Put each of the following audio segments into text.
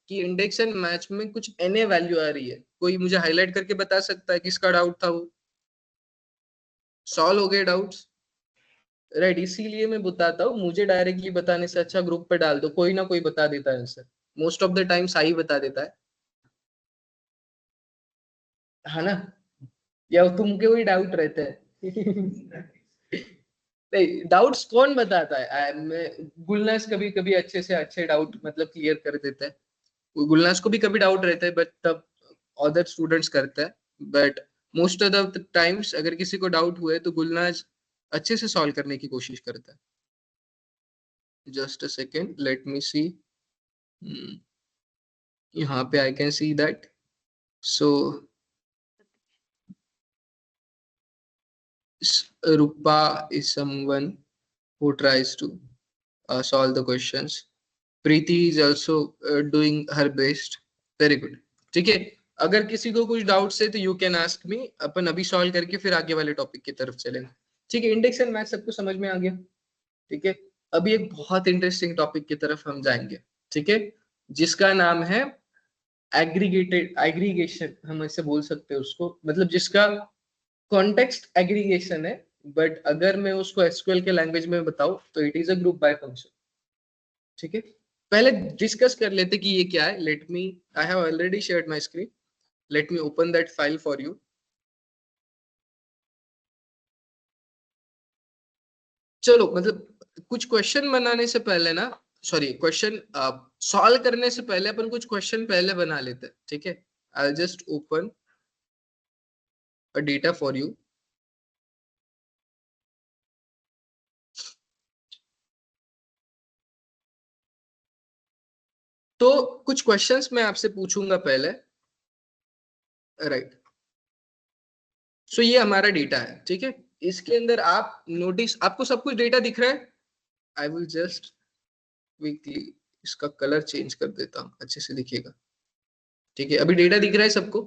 कि index and match में कुछ एनए वैल्यू आ रही है, कोई मुझे हाईलाइट करके बता सकता है किसका डाउट था वो? सॉल्व हो गए डाउट्स? राइट, इसीलिए मैं बताता हूँ, मुझे डायरेक्टली बताने से अच्छा ग्रुप पे डाल दो, कोई ना कोई बता देता है answer, most of the time Sai बता देता है ना? या तुमके वही डाउट रहते हैं? नहीं, डाउट्स कौन बताता है? गुलनाज कभी कभी अच्छे से अच्छे डाउट मतलब क्लियर कर देता है, गुलनाज को भी कभी डाउट रहता है, बट तब अदर स्टूडेंट्स करता है। But most of the times अगर किसी को डाउट हुआ है तो गुलनाज अच्छे से सॉल्व करने की कोशिश करता है। Just a second, let me see. यहाँ पे I can see that. So Rupa is someone who tries to solve the questions. Preeti is also doing her best. Very good. ठीक है, अगर किसी को कुछ डाउट्स है तो यू कैन आस्क मी, अपन अभी सॉल्व करके फिर आगे वाले टॉपिक की तरफ चलेंगे। ठीक है, इंडेक्स एंड मैथ सबको समझ में आ गया? ठीक है, अभी एक बहुत इंटरेस्टिंग टॉपिक की तरफ हम जाएंगे। ठीक है, जिसका नाम है एग्रीगेटेड एग्रीगेशन, हम ऐसे बोल सकते हैं उसको, मतलब जिसका कॉन्टेक्स्ट एग्रीगेशन है, बट अगर मैं उसको एसक्यूएल के लैंग्वेज में बताऊं तो it is a group by function. ठीक है, पहले डिस्कस कर लेते कि ये क्या है। Let me, I have already shared my screen, let me open that file for you. चलो, मतलब कुछ क्वेश्चन बनाने से पहले ना, सॉरी, क्वेश्चन सॉल्व करने से पहले अपन कुछ क्वेश्चन पहले बना लेते हैं। ठीक है, I just open a data for you. तो कुछ क्वेश्चंस मैं आपसे पूछूंगा पहले, राइट? सो ये हमारा डेटा है। ठीक है, इसके अंदर आप नोटिस, आपको सब कुछ डेटा दिख रहा है? आई विल जस्ट क्विकली इसका कलर चेंज कर देता हूँ, अच्छे से दिखेगा। ठीक है, अभी डेटा दिख रहा है सबको?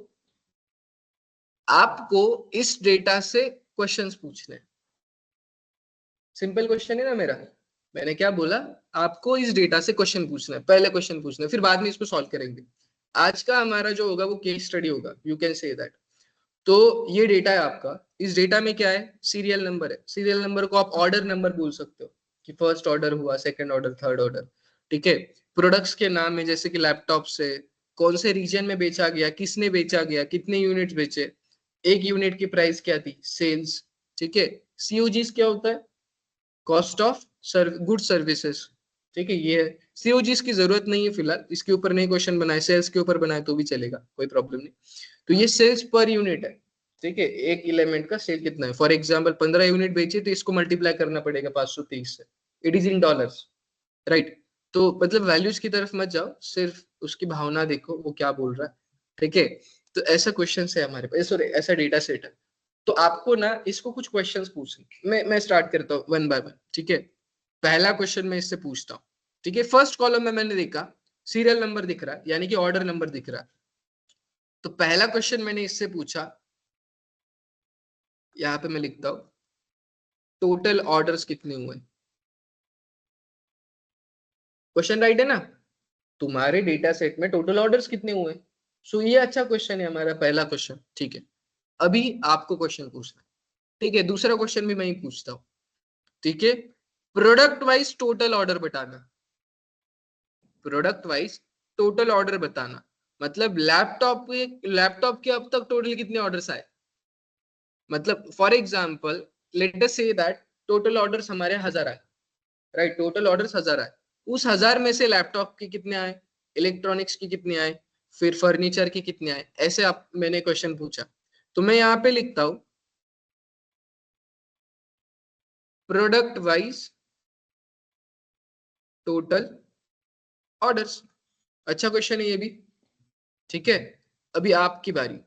आपको इस डेटा से क्वेश्चंस पूछने हैं। सिंपल क्वेश्चन है ना मेरा? मैंने क्या बोला? आपको इस डेटा से क्वेश्चन पूछना है, पहले क्वेश्चन पूछना है, फिर बाद में इसको सॉल्व करेंगे। आज का हमारा जो होगा वो केस स्टडी होगा, यू कैन से दैट। तो ये डेटा है आपका, इस डेटा में क्या है? सीरियल नंबर है। सीरियल नंबर को आप ऑर्डर नंबर बोल सकते हो, कि फर्स्ट ऑर्डर हुआ, सेकंड ऑर्डर, थर्ड ऑर्डर। ठीक है, प्रोडक्ट्स के नाम है, जैसे कि लैपटॉप से कौन से रीजन में बेचा गया, किसने बेचा गया, कितने यूनिट्स बेचे, एक यूनिट की प्राइस क्या थी, सेल्स। ठीक है, सीओजीस क्या होता है? Cost of good services. ठीक है, ये सीओजीस की जरूरत नहीं है फिलहाल, इसके ऊपर नहीं क्वेश्चन बनाए, सेल्स के ऊपर बनाए तो भी चलेगा, कोई प्रॉब्लम नहीं। तो ये सेल्स पर यूनिट है। ठीक है, एक एलिमेंट का सेल कितना है, फॉर एग्जांपल 15 यूनिट बेचे तो इसको मल्टीप्लाई करना पड़ेगा 530 से। It is in dollars, right? तो मतलब वैल्यूज की तरफ मत जाओ, सिर्फ उसकी भावना देखो वो क्या बोल रहा है। ठीक है, तो ऐसा क्वेश्चन है हमारे पास, सॉरी ऐसा डेटा सेट है। तो आपको ना इसको कुछ क्वेश्चंस पूछने, मैं स्टार्ट करता हूँ वन बाय वन। ठीक है, पहला क्वेश्चन मैं इससे पूछता हूँ। ठीक है, फर्स्ट कॉलम में मैंने देखा सीरियल नंबर दिख रहा है, यानी कि ऑर्डर नंबर दिख रहा है। तो पहला क्वेश्चन मैंने इससे पूछा, यहाँ पे मैं लिखता हूँ, टोटल ऑर्डर्स कितने हुए? क्वेश्चन राइट है ना? तुम्हारे डेटा सेट में टोटल ऑर्डर्स कितने हुए? सो ये अच्छा क्वेश्चन है, हमारा पहला क्वेश्चन। ठीक है, अभी आपको क्वेश्चन पूछना है। ठीक है, दूसरा क्वेश्चन भी मैं ही पूछता हूँ। ठीक है, प्रोडक्ट वाइज टोटल ऑर्डर बताना। प्रोडक्ट वाइज टोटल ऑर्डर बताना, मतलब लैपटॉप के अब तक टोटल कितने ऑर्डर्स आए? मतलब for example, let us say that total orders हमारे 1000 आए, राइट? टोटल ऑर्डर्स 1000 आए, उस 1000 में से लैपटॉप के कितने आए, इलेक्ट्रॉनिक्स के कितने आए, फिर फर्नीचर के कितने आए, ऐसे आप मैंने क्वेश्चन पूछा। तो मैं यहाँ पे लिखता हूँ प्रोडक्ट वाइज टोटल ऑर्डर्स। अच्छा क्वेश्चन है ये भी। ठीक है, अभी आपकी बारी।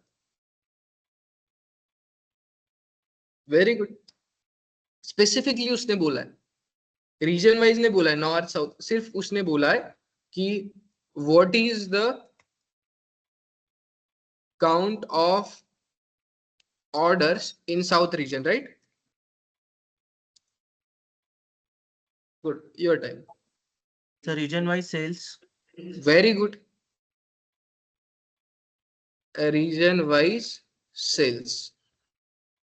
वेरी गुड, स्पेसिफिकली उसने बोला है, रीजन वाइज ने बोला है, नॉर्थ साउथ, सिर्फ उसने बोला है कि what is the count of orders in south region, right? Good, your time. So region wise sales. Very good, region wise sales.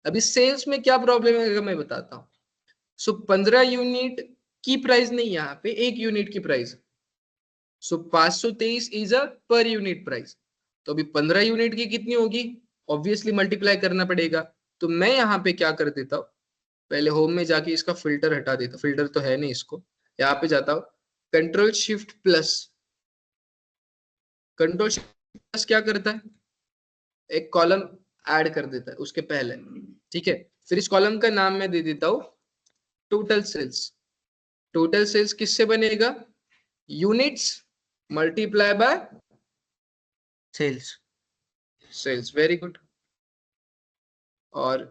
अभी सेल्स में क्या प्रॉब्लम है मैं बताता हूँ। सो 15 यूनिट की प्राइस नहीं, यहाँ पे 1 यूनिट की price. So 523 is a per unit price. तो अभी 15 यूनिट की कितनी होगी, ऑब्वियसली मल्टीप्लाई करना पड़ेगा। तो मैं यहाँ पे क्या कर देता हूँ, पहले होम में जाके इसका फिल्टर हटा देता, फिल्टर तो है नहीं इसको, यहाँ पे जाता हूँ, control shift plus. Control shift plus क्या करता है, एक कॉलम ऐड कर देता है उसके पहले, ठीक है। फिर इस कॉलम का नाम मैं दे देता हूँ टोटल सेल्स। टोटल सेल्स किससे बनेगा, units multiply by sales. Sales, very good. और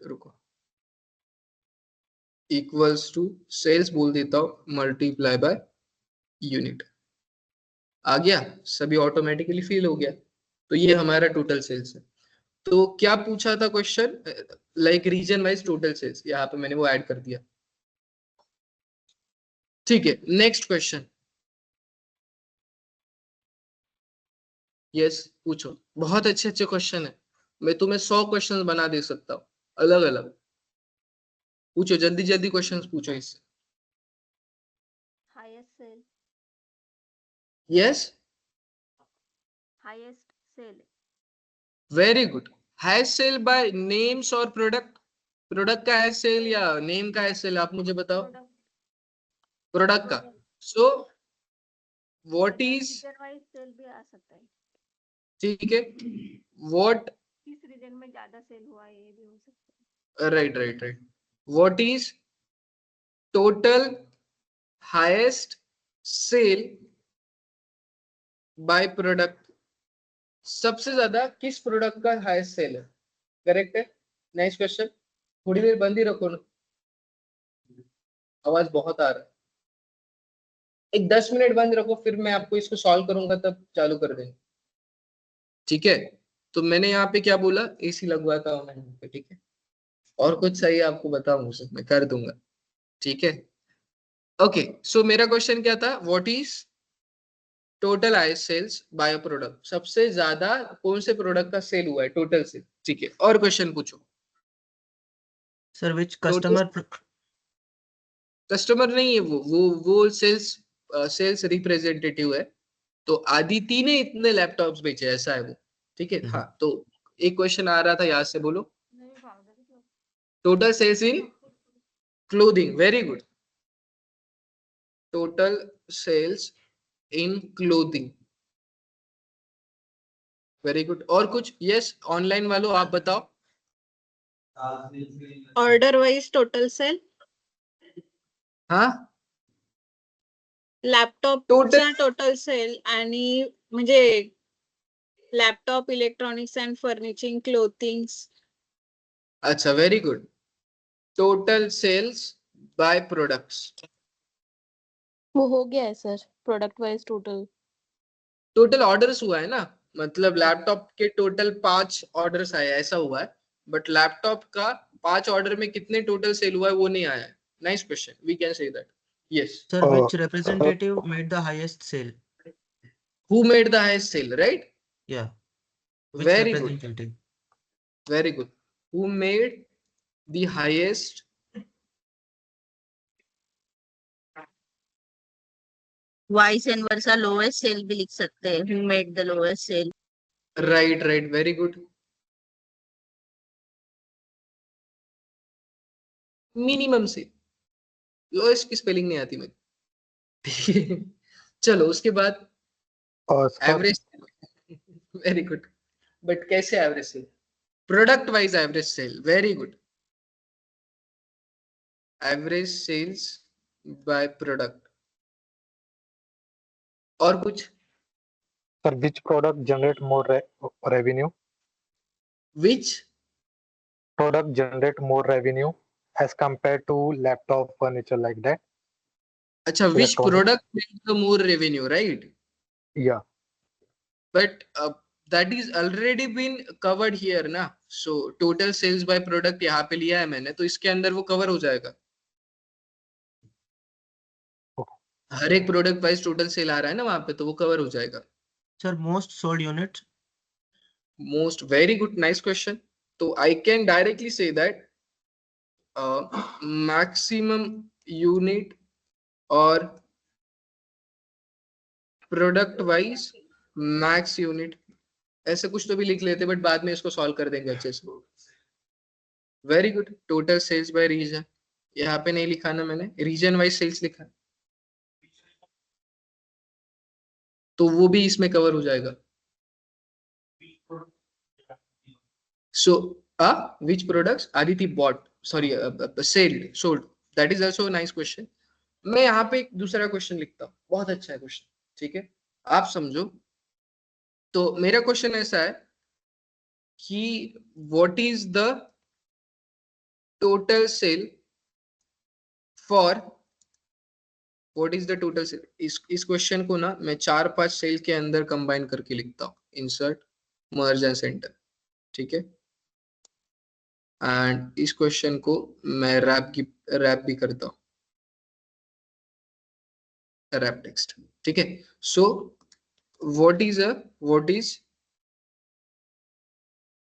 रुको, इक्वल्स टू सेल्स बोल देता हूँ मल्टीप्लाई बाय यूनिट। आ गया, सभी ऑटोमेटिकली फिल हो गया। तो ये हमारा टोटल सेल्स है। तो क्या पूछा था question, like region wise total sales, यहाँ पे मैंने वो ऐड कर दिया। ठीक है, नेक्स्ट क्वेश्चन। यस पूछो, बहुत अच्छे अच्छे क्वेश्चन है, मैं तुम्हें 100 क्वेश्चन बना दे सकता हूँ अलग अलग। पूछो जल्दी जल्दी क्वेश्चंस पूछो इससे। highest sale, yes, highest sale, very good. Highest sale by names और प्रोडक्ट, प्रोडक्ट का हाईएस्ट सेल या नेम का हाईएस्ट सेल, आप मुझे बताओ। product, प्रोडक्ट का। product, सो व्हाट या इज, रीजन वाइज सेल भी आ सकता है, ठीक है, व्हाट, किस रीजन में ज्यादा सेल हुआ है ये भी हो सकता है। Right right right, what is total highest sale by product, सबसे ज्यादा किस प्रोडक्ट का हाईएस्ट सेल है, करेक्ट है। नेक्स्ट क्वेश्चन, थोड़ी देर बंद ही रखो ना, आवाज बहुत आ रहा है। एक 10 मिनट बंद रखो, फिर मैं आपको इसको सॉल्व करूंगा तब चालू कर देंगे, ठीक है। तो मैंने यहाँ पे क्या बोला, एसी लगवाता हूँ मैं यहाँ पे, ठीक है। और कुछ सही आपको बताऊं उसे मैं कर दूंगा, ठीक है। ओके, सो मेरा क्वेश्चन क्या था, what is total I sales by product, सबसे ज्यादा कौन से प्रोडक्ट का सेल हुआ है टोटल सेल, ठीक है। और क्वेश्चन पूछो। Sir which total customer customer नहीं है वो सेल्स, सेल्स रिप्रेजेंटेटिव है। तो आदिति ने इतने लैपटॉप्स बेचे, ऐसा है वो, ठीक है। हाँ, तो एक क्वेश्चन आ रहा था, याद से बोलो। नहीं powder तो total sales in clothing, very good. Total sales in clothing, very good. और कुछ, यस ऑनलाइन वालों आप बताओ। ऑर्डर वाइज टोटल सेल, हाँ, टोटल, लॅपटॉपचा टोटल सेल आणि म्हणजे laptop, electronics and furnishing, clothings. अच्छा very good. Total sales by products, वो हो गया है sir, product wise total. Total orders हुआ है ना, मतलब लैपटॉप के टोटल 5 ऑर्डर्स आए ऐसा हुआ है, बट लैपटॉप का 5 ऑर्डर में कितने टोटल सेल हुआ है वो नहीं आया है। Nice question, we can say that. Yes, sir which representative made the highest sale? Who made the highest sale, right, Yeah, which very good, representative? Very good. Who made the highest, vice and versa lowest sale भी लिख सकते हैं, who made the lowest sale. Right right, very good. Minimum से, lowest की spelling नहीं आती मेरी। चलो उसके बाद एवरेज, वेरी गुड, बट कैसे average cell, product wise average sale, very good. Average sales by product. और कुछ, Sir, which product generate more revenue? Which, Product generate more revenue as compared to laptop, furniture like that. अच्छा, which Electronic. Product make the more revenue, right, Yeah. But that is already been covered here ना। So total sales by product यहाँ पे लिया है मैंने, तो इसके अंदर वो कवर हो जाएगा। हर एक प्रोडक्ट वाइज टोटल सेल आ रहा है ना वहां पे, तो वो कवर हो जाएगा। Sir, most sold units. Most, very good, nice question. So I can directly say that maximum unit or product wise max unit, ऐसे कुछ तो भी लिख लेते, बट बाद में इसको सॉल्व कर देंगे अच्छे से. Very good. Total sales by region, यहाँ पे नहीं लिखा ना मैंने, रीजन वाइज सेल्स लिखा, तो वो भी इसमें कवर हो जाएगा. सो which products Aditi bought, sorry, sold, that is also a nice question. मैं यहाँ पे एक दूसरा क्वेश्चन लिखता हूँ, बहुत अच्छा है क्वेश्चन, ठीक है, आप समझो. तो मेरा क्वेश्चन ऐसा है कि what is the total cell for, what is the total cell. इस क्वेश्चन को ना मैं 4-5 सेल के अंदर कंबाइन करके लिखता हूँ, इंसर्ट, मर्ज एंड सेंटर, ठीक है. एंड इस क्वेश्चन को मैं रैप भी करता हूँ, रैप टेक्स्ट, ठीक है. So what is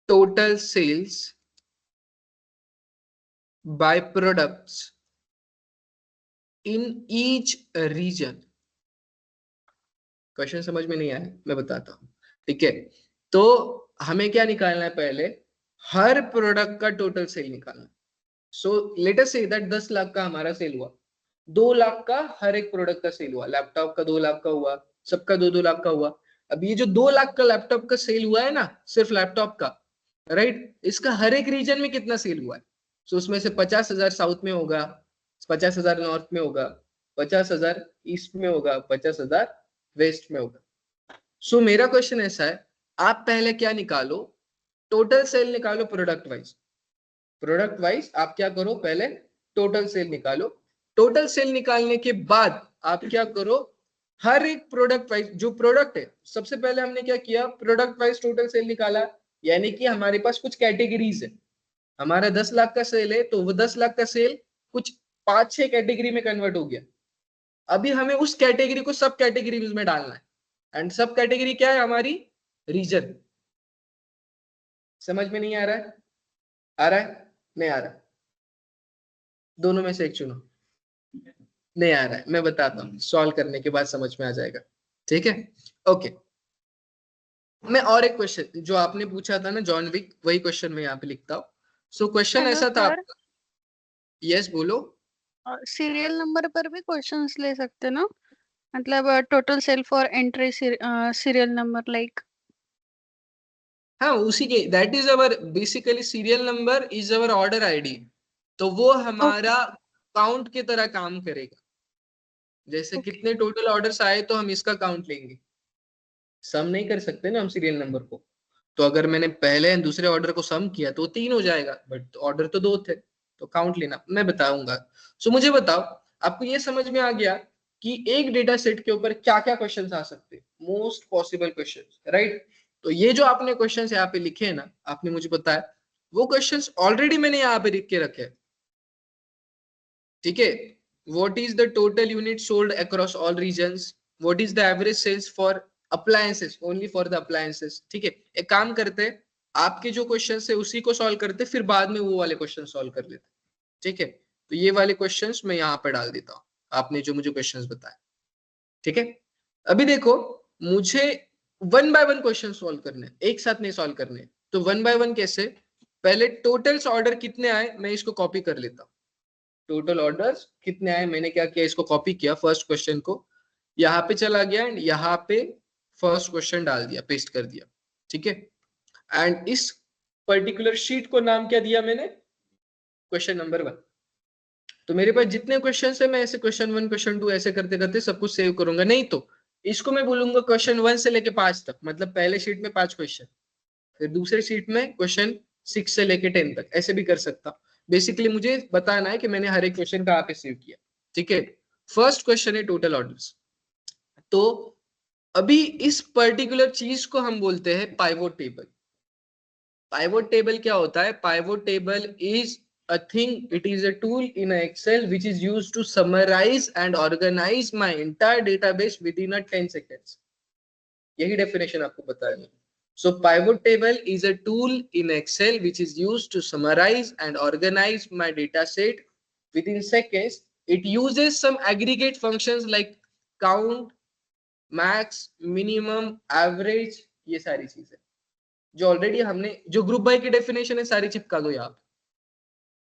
total sales by products in each region. Question समझ में नहीं आया, मैं बताता हूँ, ठीक है. तो हमें क्या निकालना है, पहले हर प्रोडक्ट का टोटल सेल निकालना. So let us say that 10 lakh का हमारा सेल हुआ, 2 लाख का हर एक प्रोडक्ट का सेल हुआ, लैपटॉप का 2 लाख का हुआ, सबका 2-2 लाख का हुआ. अब ये जो 2 लाख का लैपटॉप का सेल हुआ है ना, सिर्फ लैपटॉप का, राइट, इसका हर एक रीजन में कितना सेल हुआ है. सो उसमें से 50,000 साउथ में होगा, 50,000 नॉर्थ में होगा, 50,000 ईस्ट में होगा, 50,000 वेस्ट में होगा. सो मेरा क्वेश्चन ऐसा है, आप पहले क्या निकालो, टोटल सेल निकालो प्रोडक्ट वाइज. आप क्या करो, पहले टोटल सेल निकालो. टोटल सेल निकालने के बाद आप क्या करो, हर एक प्रोडक्ट वाइज जो प्रोडक्ट है, सबसे पहले हमने क्या किया, प्रोडक्ट वाइज टोटल सेल निकाला. यानी कि हमारे पास कुछ कैटेगरीज है, हमारा 10 लाख का सेल है, तो वो 10 लाख का सेल कुछ 5-6 कैटेगरी में कन्वर्ट हो गया. अभी हमें उस कैटेगरी को सब कैटेगरीज में डालना है, एंड सब कैटेगरी क्या है हमारी, रीजन. समझ में नहीं आ रहा है, आ रहा है, नहीं आ रहा, दोनों में से एक चुनो. नहीं आ रहा है, मैं बताता हूँ, सॉल्व करने के बाद समझ में आ जाएगा, ठीक है. ओके, मैं और एक क्वेश्चन जो आपने पूछा था ना, जॉन विक, वही क्वेश्चन मैं यहाँ पे लिखता हूँ. सो क्वेश्चन हेलो ऐसा था सर, आपका, यस बोलो. सीरियल नंबर पर भी क्वेश्चंस ले सकते ना, मतलब total sale for entry serial number like. हाँ, उसी के, that is our basically serial number is our order ID, तो वो हमारा काउंट की तरह काम करेगा. जैसे कितने टोटल ऑर्डर्स आए तो हम इसका काउंट लेंगे, सम नहीं कर सकते ना हम सीरियल नंबर को. तो अगर मैंने पहले एंड दूसरे ऑर्डर को सम किया तो 3 हो जाएगा, बट ऑर्डर तो 2 थे, तो काउंट लेना मैं बताऊंगा. सो मुझे बताओ, आपको ये समझ में आ गया कि एक डेटा सेट के ऊपर क्या क्या क्वेश्चंस आ सकते हैं, मोस्ट पॉसिबल क्वेश्चंस, राइट. तो ये जो आपने क्वेश्चंस यहाँ पे लिखे हैं ना, आपने मुझे बताया, वो क्वेश्चंस ऑलरेडी मैंने यहाँ पे लिख के रखे हैं, ठीक है. What is the total unit sold across all regions? What is the average sales for appliances? Only for the appliances. ठीक है, एक काम करते हैं, आपके जो क्वेश्चन है उसी को सॉल्व करते, फिर बाद में वो वाले क्वेश्चन सॉल्व कर लेते, ठीक है. तो ये वाले क्वेश्चंस मैं यहाँ पर डाल देता हूँ, आपने जो मुझे क्वेश्चंस बताए, ठीक है. अभी देखो, मुझे 1 बाय 1 क्वेश्चन सॉल्व करने, एक साथ नहीं सॉल्व करने. तो 1 बाय 1 कैसे, पहले टोटल्स ऑर्डर कितने आए मैं इसको कॉपी कर लेता हूँ. टोटल ऑर्डर्स कितने आए, मैंने क्या किया, इसको कॉपी किया, फर्स्ट क्वेश्चन को यहाँ पे चला गया एंड यहाँ पे फर्स्ट क्वेश्चन डाल दिया, पेस्ट कर दिया, ठीक है. एंड इस पर्टिकुलर शीट को नाम क्या दिया मैंने, क्वेश्चन नंबर 1. तो मेरे पास जितने क्वेश्चन है, मैं ऐसे क्वेश्चन 1 क्वेश्चन 2 ऐसे करते करते सब कुछ सेव करूंगा. नहीं तो इसको मैं बोलूंगा क्वेश्चन 1 से लेके 5 तक, मतलब पहले शीट में 5 क्वेश्चन, फिर दूसरे शीट में क्वेश्चन 6 से लेके 10 तक, ऐसे भी कर सकता हूँ. बेसिकली मुझे बताना है कि मैंने हर एक क्वेश्चन कहाँ पे सेव किया, ठीक है. फर्स्ट क्वेश्चन है टोटल ऑर्डर्स. तो अभी इस पर्टिकुलर चीज को हम बोलते हैं पाइवोट टेबल. पाइवोट टेबल क्या होता है, pivot table is a thing, it is a tool in Excel which is used to summarize and organize my entire database within a 10 seconds. यही डेफिनेशन आपको बताया है। So pivot table is a tool in Excel which is used to summarize and organize my data set within seconds. It uses some aggregate functions like count, max, minimum, average, ये सारी चीजें जो already हमने, जो group by की definition है सारी चिपका दो यहाँ पे।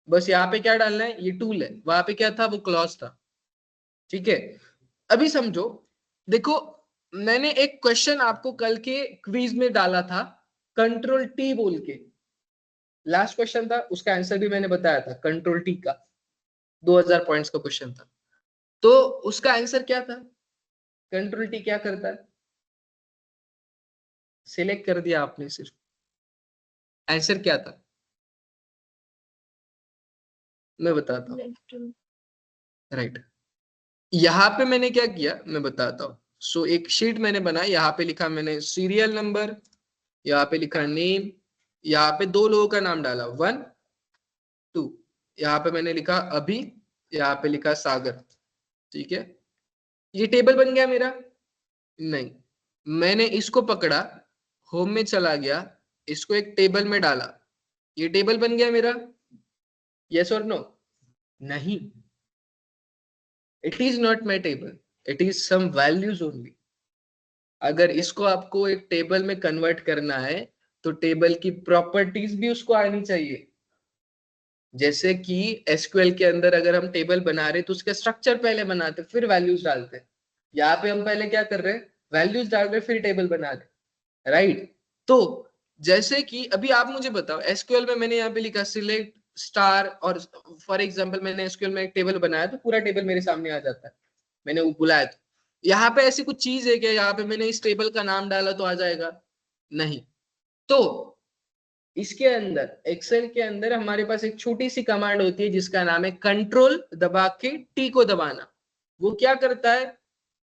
बस यहाँ पे क्या डालना है, ये टूल है, वहां पे क्या था, वो क्लॉज था। ठीक है, अभी समझो, देखो मैंने एक क्वेश्चन आपको कल के क्विज में डाला था, कंट्रोल टी बोल के, लास्ट क्वेश्चन था, उसका आंसर भी मैंने बताया था, कंट्रोल टी का 2000 पॉइंट्स का क्वेश्चन था। तो उसका आंसर क्या था, कंट्रोल टी क्या करता है, सिलेक्ट कर दिया आपने सिर्फ, आंसर क्या था मैं बताता हूँ। राइट, यहाँ पे मैंने क्या किया मैं बताता हूँ। सो एक शीट मैंने बनाई, यहाँ पे लिखा मैंने सीरियल नंबर, यहाँ पे लिखा नेम, यहाँ पे दो लोगों का नाम डाला 1 2, यहाँ पे मैंने लिखा अभी, यहाँ पे लिखा सागर। ठीक है, ये टेबल बन गया मेरा? नहीं, मैंने इसको पकड़ा, होम में चला गया, इसको एक टेबल में डाला, ये टेबल बन गया मेरा? यस और नो? नहीं, it is not my table, it is some values only. अगर इसको आपको एक टेबल में कन्वर्ट करना है तो टेबल की प्रॉपर्टीज भी उसको आनी चाहिए। जैसे कि एसक्यूएल के अंदर अगर हम टेबल बना रहे तो उसका स्ट्रक्चर पहले बनाते फिर वैल्यूज डालते हैं। यहाँ पे हम पहले क्या कर रहे हैं, वैल्यूज डाल रहे फिर टेबल बना रहे, राइट? तो जैसे कि अभी आप मुझे बताओ, एसक्यूएल में मैंने यहाँ पे लिखा सिलेक्ट स्टार, और फॉर एग्जांपल मैंने एसक्यूएल में एक टेबल बनाया तो पूरा टेबल मेरे सामने आ जाता है, मैंने वो बुलाया तो यहाँ पे ऐसी कुछ चीज है क्या, यहाँ पे मैंने इस टेबल का नाम डाला तो आ जाएगा? नहीं। तो इसके अंदर, एक्सेल के अंदर हमारे पास एक छोटी सी कमांड होती है जिसका नाम है कंट्रोल दबा के टी को दबाना। वो क्या करता है,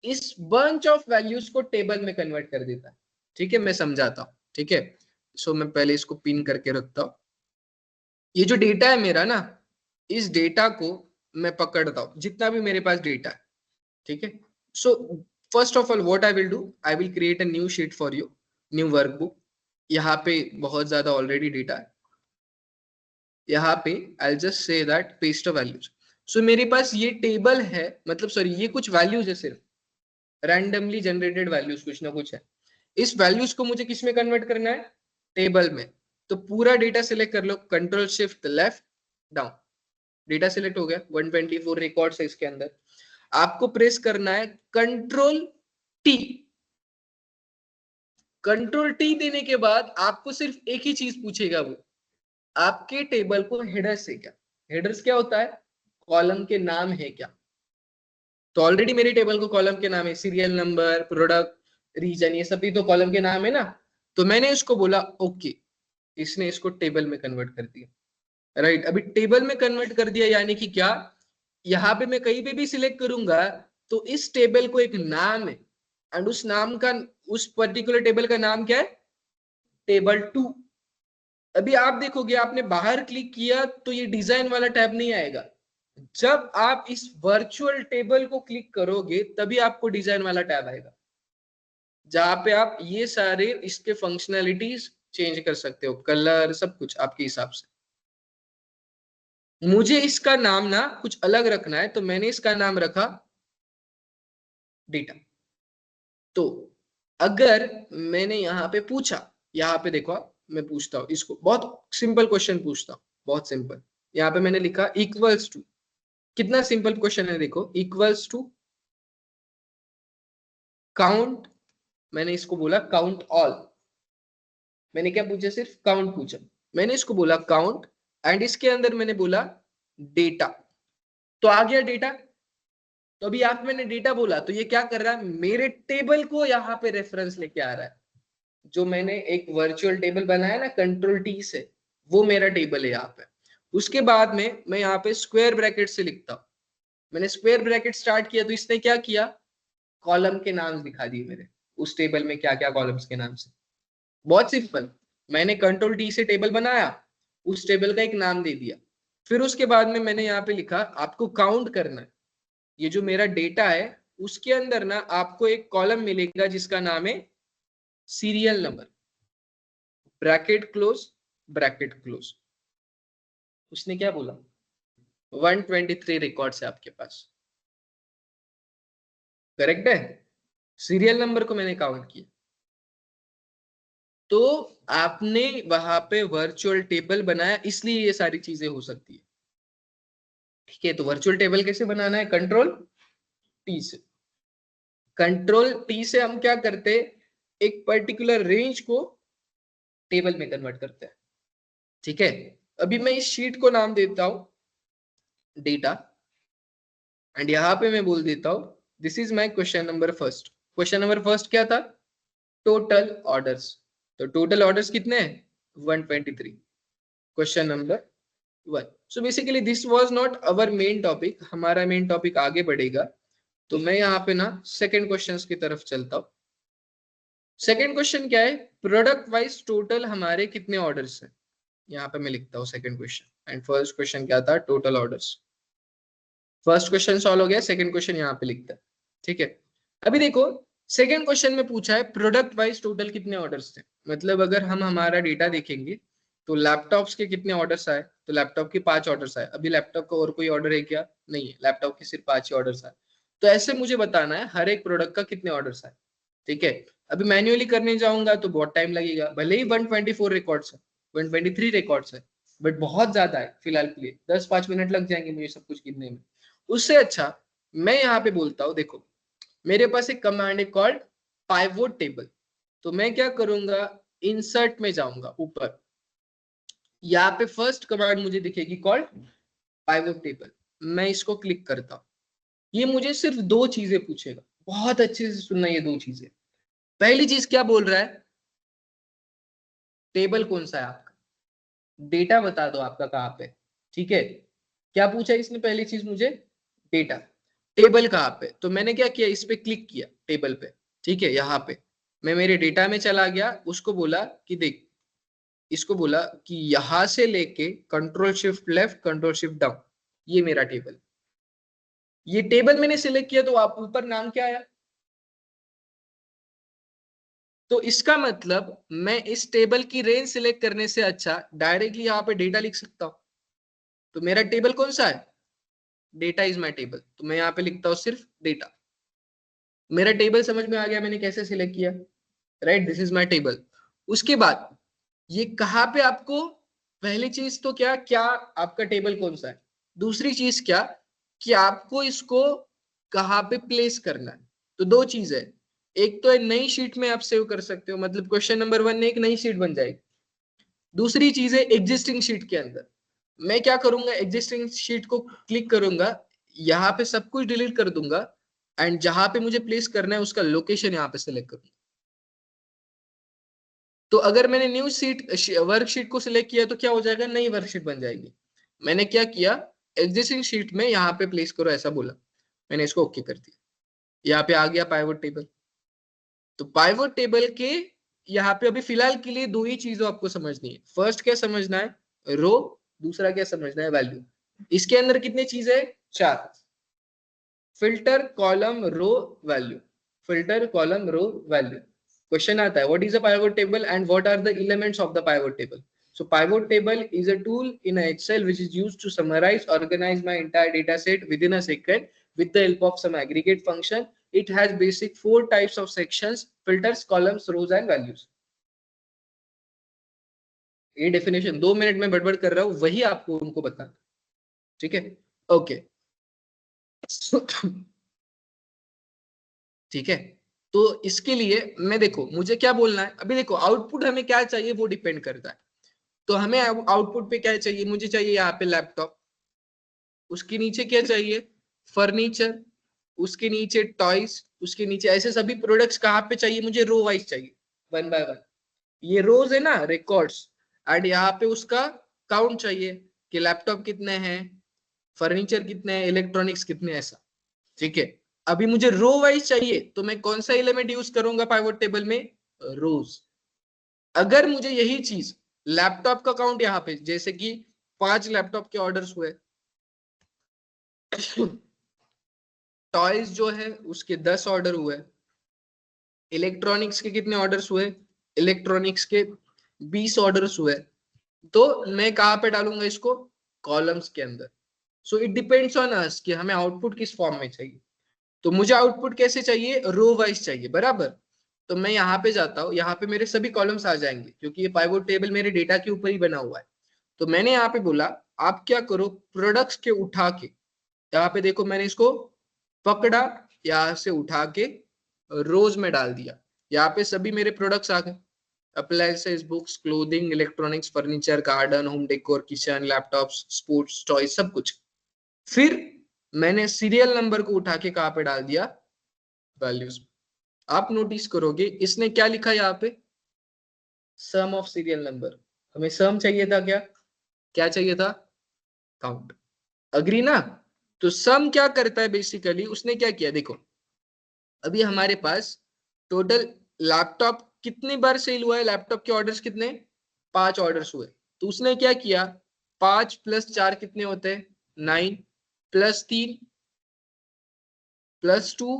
इस बंच ऑफ वैल्यूज को टेबल में कन्वर्ट कर देता है। ठीक है, मैं समझाता हूँ। ठीक है, सो मैं पहले इसको पिन करके रखता हूँ। ये जो डेटा है मेरा ना, इस डेटा को मैं पकड़ता हूँ, जितना भी मेरे पास डेटा है। ठीक है, so first of all what I will do, I will create a new sheet for you, new workbook. यहाँ पे बहुत ज्यादा ऑलरेडी डेटा है, यहाँ पे I just say that paste values. So मेरे पास ये टेबल है, मतलब सॉरी ये कुछ वैल्यूज है, सिर्फ रैंडमली जनरेटेड वैल्यूज कुछ ना कुछ है। इस वैल्यूज को मुझे किस में कन्वर्ट करना है, टेबल में। तो पूरा डेटा सिलेक्ट कर लो, control shift left down, data select हो गया। 124 रिकॉर्ड्स है इसके अंदर। आपको प्रेस करना है कंट्रोल टी। कंट्रोल टी देने के बाद आपको सिर्फ एक ही चीज पूछेगा, वो आपके टेबल को हेडर्स है क्या। हेडर्स क्या होता है, कॉलम के नाम है क्या। तो ऑलरेडी मेरे टेबल को कॉलम के नाम है, सीरियल नंबर, प्रोडक्ट, रीजन, ये सभी तो कॉलम के नाम है ना। तो मैंने इसको बोला ओके, इसने इसको टेबल में कन्वर्ट कर दिया। राइट, अभी टेबल में कन्वर्ट कर दिया यानी कि क्या, यहाँ पे मैं कहीं पे भी सिलेक्ट करूंगा तो इस टेबल को एक नाम है, एंड उस नाम का, उस पर्टिकुलर टेबल का नाम क्या है, टेबल 2। अभी आप देखोगे, आपने बाहर क्लिक किया तो ये डिजाइन वाला टैब नहीं आएगा। जब आप इस वर्चुअल टेबल को क्लिक करोगे तभी आपको डिजाइन वाला टैब आएगा, जहां पे आप ये सारे इसके फंक्शनैलिटीज चेंज कर सकते हो, कलर, सब कुछ आपके हिसाब से। मुझे इसका नाम ना कुछ अलग रखना है, तो मैंने इसका नाम रखा डेटा। तो अगर मैंने यहाँ पे पूछा, यहाँ पे देखो मैं पूछता हूँ इसको, बहुत सिंपल क्वेश्चन पूछता हूँ, बहुत सिंपल। यहाँ पे मैंने लिखा इक्वल्स टू, कितना सिंपल क्वेश्चन है देखो, इक्वल्स टू काउंट, मैंने इसको बोला काउंट ऑल। मैंने क्या पूछा, सिर्फ काउंट पूछा। मैंने इसको बोला काउंट, एंड इसके अंदर मैंने बोला डेटा, तो आ गया डेटा। तो अभी आप मैंने डेटा बोला तो ये क्या कर रहा है, मेरे टेबल को यहाँ पे रेफरेंस लेके आ रहा है। जो मैंने एक वर्चुअल टेबल बनाया ना कंट्रोल टी से, वो मेरा टेबल है यहाँ पे। उसके बाद में मैं यहाँ पे स्क्वायर ब्रैकेट से लिखता हूँ। मैंने स्क्वायर ब्रैकेट स्टार्ट किया तो इसने क्या किया, कॉलम के नाम दिखा दिए मेरे, उस टेबल में क्या क्या कॉलम्स के नाम से। बहुत सिंपल, मैंने कंट्रोल टी से टेबल बनाया, उस टेबल का एक नाम दे दिया। फिर उसके बाद में मैंने यहाँ पे लिखा आपको काउंट करना है, ये जो मेरा डेटा है उसके अंदर ना आपको एक कॉलम मिलेगा जिसका नाम है सीरियल नंबर, ब्रैकेट क्लोज। उसने क्या बोला? 123 रिकॉर्ड्स है आपके पास, करेक्ट है? सीरियल नंबर को मैंने काउंट किया, तो आपने वहां पे वर्चुअल टेबल बनाया, इसलिए ये सारी चीजें हो सकती है। ठीक है, तो वर्चुअल टेबल कैसे बनाना है? कंट्रोल टी से। कंट्रोल टी से हम क्या करते हैं? एक पर्टिकुलर रेंज को टेबल में कन्वर्ट करते हैं। ठीक है, अभी मैं इस शीट को नाम देता हूं डेटा, एंड यहां पे मैं बोल देता हूं this is my question number first. Question number first क्या था? Total orders. तो टोटल ऑर्डर्स कितने हैं? 123। Question number 1। So basically this was not our main topic, हमारा मेन टॉपिक आगे बढ़ेगा। तो मैं यहाँ पे ना सेकंड क्वेश्चन की तरफ चलता हूँ। सेकंड क्वेश्चन क्या है? प्रोडक्ट वाइज टोटल हमारे कितने ऑर्डर्स हैं? यहाँ पे मैं लिखता हूँ second question, and first question क्या था? Total orders. First question solve हो गया, सेकंड क्वेश्चन यहाँ पे लिखता है। ठीक है, अभी देखो सेकंड क्वेश्चन में पूछा है प्रोडक्ट वाइज टोटल कितने ऑर्डर्स थे। मतलब अगर हम हमारा डेटा देखेंगे तो लैपटॉप्स के कितने ऑर्डर्स आए? तो लैपटॉप के 5 ऑर्डर्स आए। अभी लैपटॉप का और कोई ऑर्डर है क्या? नहीं है, लैपटॉप के सिर्फ 5 ही ऑर्डर्स आए। तो ऐसे मुझे बताना है हर एक प्रोडक्ट का कितने ऑर्डर्स आए। ठीक है, अभी मैन्युअली करने जाऊंगा तो बहुत टाइम लगेगा, भले ही 124 रिकॉर्ड्स है, 123 रिकॉर्ड्स है, बट बहुत ज्यादा है फिलहाल के लिए। 10-5 मिनट लग जाएंगे मुझे सब कुछ गिनने में। उससे अच्छा मैं यहाँ पे बोलता हूँ, देखो मेरे पास एक कमांड है कॉल्ड पाइवोट टेबल। तो मैं क्या करूंगा? इंसर्ट में जाऊंगा ऊपर, यहाँ पे फर्स्ट कमांड मुझे दिखेगी कॉल्ड पाइवोट टेबल। मैं इसको क्लिक करता हूँ, ये मुझे सिर्फ 2 चीजें पूछेगा। बहुत अच्छे से सुनना ये 2 चीजें। पहली चीज क्या बोल रहा है? टेबल कौन सा है आपका, डेटा बता दो आपका कहाँ पे। ठीक है, क्या पूछा इसने? पहली चीज मुझे डेटा, टेबल कहाँ पे। तो मैंने क्या किया? इस पे क्लिक किया टेबल पे। ठीक है, यहाँ पे मैं मेरे डेटा में चला गया, उसको बोला कि देख, इसको बोला कि यहां से लेके control shift left control shift down, ये मेरा टेबल। ये टेबल मैंने सिलेक्ट किया तो आप ऊपर नाम क्या आया? तो इसका मतलब मैं इस टेबल की रेंज सिलेक्ट करने से अच्छा डायरेक्टली यहाँ पे डेटा लिख सकता हूं। तो मेरा टेबल कौन सा है? Data is my table. तो मैं यहाँ पे लिखता हूँ सिर्फ डेटा। मेरा टेबल समझ में आ गया मैंने कैसे सिलेक्ट किया, right? This is my table. उसके बाद ये कहाँ पे आपको, पहली चीज तो क्या क्या आपका टेबल कौन सा है, दूसरी चीज क्या कि आपको इसको कहाँ पे प्लेस करना है। तो 2 चीज है, एक तो नई शीट में आप सेव कर सकते हो, मतलब क्वेश्चन नंबर 1 में एक नई शीट बन जाएगी। दूसरी चीज है एग्जिस्टिंग शीट के अंदर। मैं क्या करूंगा? एग्जिस्टिंग शीट को क्लिक करूंगा, यहाँ पे सब कुछ डिलीट कर दूंगा, एंड जहां पे मुझे प्लेस करना है उसका लोकेशन यहाँ पे सिलेक्ट करूंगा। तो अगर मैंने न्यू शीट वर्कशीट को सिलेक्ट किया तो क्या हो जाएगा? नई वर्कशीट बन जाएगी। मैंने क्या किया? एग्जिस्टिंग शीट में यहाँ पे प्लेस करो ऐसा बोला, मैंने इसको ओके कर दिया। यहाँ पे आ गया पाइवोट टेबल। तो पाइवोट टेबल के यहाँ पे अभी फिलहाल के लिए 2 ही चीजों आपको समझनी है। फर्स्ट क्या समझना है? रो। दूसरा क्या समझना है? वैल्यू। इसके अंदर कितनी चीजें है? 4। Filter, column, row, value. Filter, column, row, value. Question आता है what is a pivot table and what are the elements of the pivot table. So pivot table is a tool in Excel which is used to summarize, organize my entire data set within a second with the help of some aggregate function. It has basic 4 types of sections: filters, columns, rows and values. ये definition 2 minute में बड़बड़ कर रहा हूँ, वही आपको उनको बताना। ठीक है, ओके। ठीक है, तो इसके लिए मैं देखो मुझे क्या बोलना है। अभी देखो आउटपुट हमें क्या चाहिए वो डिपेंड करता है। तो हमें आउटपुट पे क्या चाहिए? मुझे चाहिए यहाँ पे लैपटॉप, उसके नीचे क्या चाहिए? फर्नीचर, उसके नीचे टॉयज, उसके नीचे ऐसे सभी प्रोडक्ट्स कहाँ पे चाहिए? मुझे रो वाइज चाहिए, 1 बाय 1। ये रोज है ना, रिकॉर्ड्स, एंड यहाँ पे उसका काउंट चाहिए कि लैपटॉप कितने हैं, फर्नीचर कितने हैं, इलेक्ट्रॉनिक्स कितने, ऐसा। ठीक है, अभी मुझे रो वाइज चाहिए तो मैं कौन सा एलिमेंट यूज करूंगा पाइवोट टेबल में? रोज। अगर मुझे यही चीज लैपटॉप का काउंट यहाँ पे, जैसे कि 5 लैपटॉप के ऑर्डर्स हुए, टॉयज जो है उसके 10 ऑर्डर हुए, इलेक्ट्रॉनिक्स के कितने ऑर्डर्स हुए? इलेक्ट्रॉनिक्स के 20 ऑर्डर्स हुए। तो मैं कहाँ पे डालूंगा इसको? कॉलम्स के अंदर। So it depends on us कि हमें आउटपुट किस फॉर्म में चाहिए। तो मुझे आउटपुट कैसे चाहिए? रो वाइज चाहिए, बराबर। तो मैं यहाँ पे जाता हूँ, यहाँ पे मेरे सभी कॉलम्स आ जाएंगे क्योंकि ये पाइवोट टेबल मेरे डेटा के ऊपर ही बना हुआ है। तो मैंने यहाँ पे बोला आप क्या करो, प्रोडक्ट्स के उठा के, यहाँ पे देखो मैंने इसको पकड़ा, यहाँ से उठा के रोज में डाल दिया। यहाँ पे सभी मेरे प्रोडक्ट्स आ गए, appliances, books, clothing, electronics, furniture, garden, home decor, kitchen, laptops, sports, toys, सब कुछ। फिर मैंने सीरियल नंबर को उठा के कहाँ पे डाल दिया? वैल्यूज। आप नोटिस करोगे इसने क्या लिखा यहाँ पे? सम ऑफ सीरियल नंबर। हमें सम चाहिए था, क्या क्या चाहिए था? काउंट। अग्री ना? तो सम क्या करता है बेसिकली, उसने क्या किया देखो, अभी हमारे पास टोटल लैपटॉप कितनी बार सेल हुआ है? लैपटॉप के ऑर्डर्स कितने? 5 ऑर्डर्स हुए। तो उसने क्या किया, 5 + 4 कितने होते हैं? 9 + 3 + 2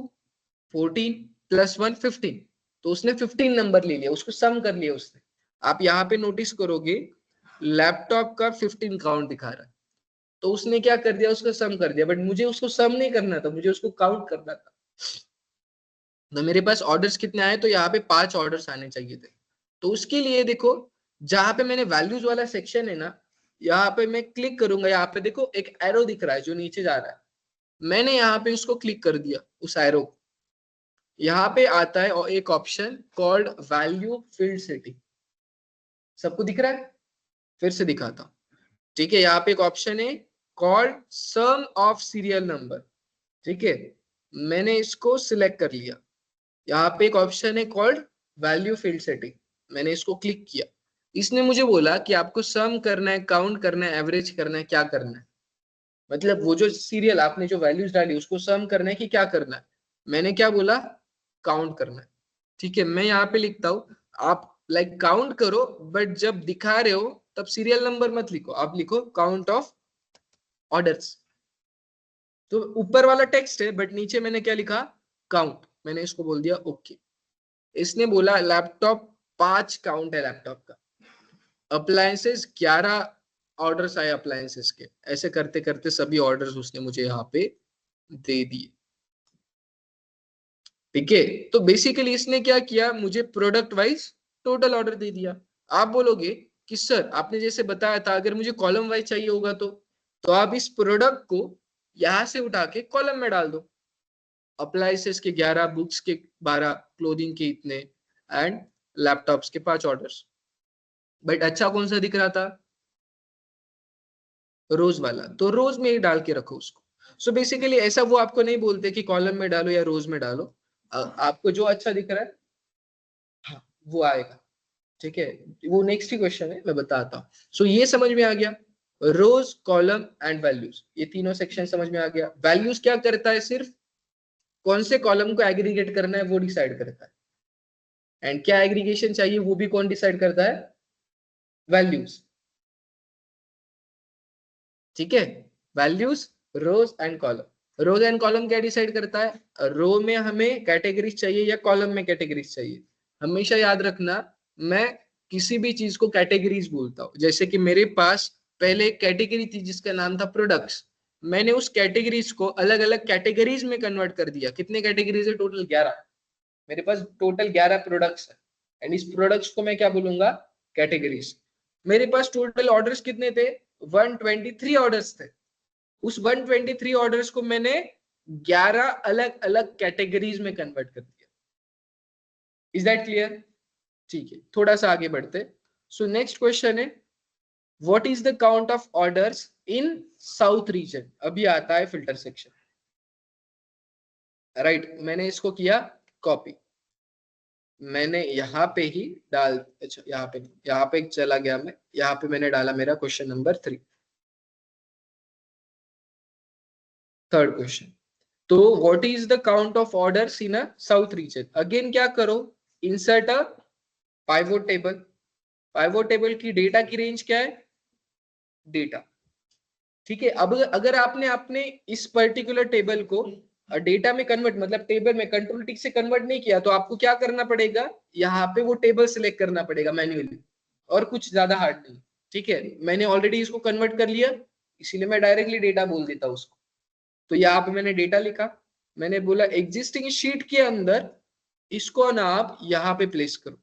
14 + 1 15। तो उसने 15 नंबर ले लिया, उसको सम कर लिया उसने। आप यहाँ पे नोटिस करोगे लैपटॉप का 15 काउंट दिखा रहा है। तो उसने क्या कर दिया, उसको सम कर दिया। बट मुझे उसको सम नहीं करना था, मुझे उसको काउंट करना था। तो मेरे पास ऑर्डर्स कितने आए? तो यहाँ पे 5 ऑर्डर्स आने चाहिए थे। तो उसके लिए देखो, जहां पे मैंने वैल्यूज वाला सेक्शन है ना, यहाँ पे मैं क्लिक करूंगा, यहाँ पे देखो एक एरो दिख रहा है जो नीचे जा रहा है। मैंने यहाँ पे उसको क्लिक कर दिया, उस एरो को। यहाँ पे आता है और एक option called value field setting. सबको दिख रहा है? फिर से दिखाता हूँ, ठीक है। यहाँ पे एक ऑप्शन है called sum of serial number, ठीक है। मैंने इसको सिलेक्ट कर लिया। यहाँ पे एक ऑप्शन है कॉल्ड वैल्यू फील्ड सेटिंग, मैंने इसको क्लिक किया। इसने मुझे बोला कि आपको सम करना है, काउंट करना है, एवरेज करना है, क्या करना है? मतलब वो जो सीरियल आपने जो वैल्यूज डाली उसको सम करना है कि क्या करना है? मैंने क्या बोला? काउंट करना है, ठीक है। मैं यहाँ पे लिखता हूँ, आप लाइक काउंट करो, बट जब दिखा रहे हो तब सीरियल नंबर मत लिखो, आप लिखो काउंट ऑफ ऑर्डर्स। तो ऊपर वाला टेक्स्ट है बट नीचे मैंने क्या लिखा? काउंट। मैंने इसको बोल दिया ओके। इसने बोला लैपटॉप 5 काउंट है लैपटॉप का। अप्लायंसेस 11 ऑर्डर्स आए अप्लायंसेस के। ऐसे करते करते सभी ऑर्डर्स उसने मुझे यहाँ पे दे दिए, ठीक है। तो बेसिकली इसने क्या किया, मुझे प्रोडक्ट वाइज टोटल ऑर्डर दे दिया। आप बोलोगे कि सर आपने जैसे बताया था अगर मुझे कॉलम वाइज चाहिए होगा तो आप इस प्रोडक्ट को यहां से उठा के कॉलम में डाल दो। अप्लायंसेस के 11, बुक्स के 12, क्लोथिंग के इतने, एंड लैपटॉप्स के 5 ऑर्डर्स। बट अच्छा कौन सा दिख रहा था? रोज वाला। तो रोज में ही डाल के रखो उसको। सो बेसिकली ऐसा वो आपको नहीं बोलते कि कॉलम में डालो या रोज में डालो, आपको जो अच्छा दिख रहा है हाँ वो आएगा, ठीक है। वो नेक्स्ट ही क्वेश्चन है, मैं बताता हूँ। सो ये समझ में आ गया, रोज, कॉलम एंड वैल्यूज, ये तीनों सेक्शन समझ में आ गया। वैल्यूज क्या करता है, सिर्फ कौन से कॉलम को एग्रीगेट करना है वो डिसाइड करता है, एंड क्या एग्रीगेशन चाहिए वो भी कौन डिसाइड करता है? वैल्यूज, ठीक है। Values, rows and column. Rows and column क्या डिसाइड करता है? रो में हमें कैटेगरीज चाहिए या कॉलम में कैटेगरीज चाहिए। हमेशा याद रखना, मैं किसी भी चीज को कैटेगरीज बोलता हूँ। जैसे कि मेरे पास पहले एक कैटेगरी थी जिसका नाम था प्रोडक्ट्स। मैंने उस कैटेगरीज को अलग अलग कैटेगरीज में कन्वर्ट कर दिया। कितने कैटेगरीज है? टोटल 11। मेरे पास टोटल 11 प्रोडक्ट्स है, एंड इस प्रोडक्ट्स को मैं क्या बोलूंगा? कैटेगरीज। मेरे पास टोटल ऑर्डर्स कितने थे? 123 ऑर्डर्स थे। उस 123 ऑर्डर्स को मैंने 11 अलग अलग कैटेगरीज में कन्वर्ट कर दिया। Is that clear? ठीक है, थोड़ा सा आगे बढ़ते। सो नेक्स्ट क्वेश्चन है what is the count of orders in south reason? अभी आता है फिल्टर सेक्शन, राइट। मैंने इसको किया कॉपी, मैंने यहाँ पे ही डाल, अच्छा यहाँ पे चला गया मैं, यहाँ पे मैंने डाला मेरा क्वेश्चन नंबर 3, थर्ड क्वेश्चन। तो what is the count of orders in a south region? Again क्या करो, insert a pivot table. Pivot table की डेटा की रेंज क्या है? डेटा, ठीक है। अब अगर आपने अपने इस पर्टिकुलर टेबल को डेटा में कन्वर्ट मतलब टेबल में कंट्रोल टिक से कन्वर्ट नहीं किया तो आपको क्या करना पड़ेगा, यहाँ पे वो टेबल सिलेक्ट करना पड़ेगा मैन्युअली, और कुछ ज्यादा हार्ड नहीं। ठीक है, मैंने ऑलरेडी इसको कन्वर्ट कर लिया, इसीलिए मैं डायरेक्टली डेटा बोल देता हूँ उसको। तो यहाँ पे मैंने डेटा लिखा, मैंने बोला एग्जिस्टिंग शीट के अंदर इसको ना आप यहाँ पे प्लेस करो,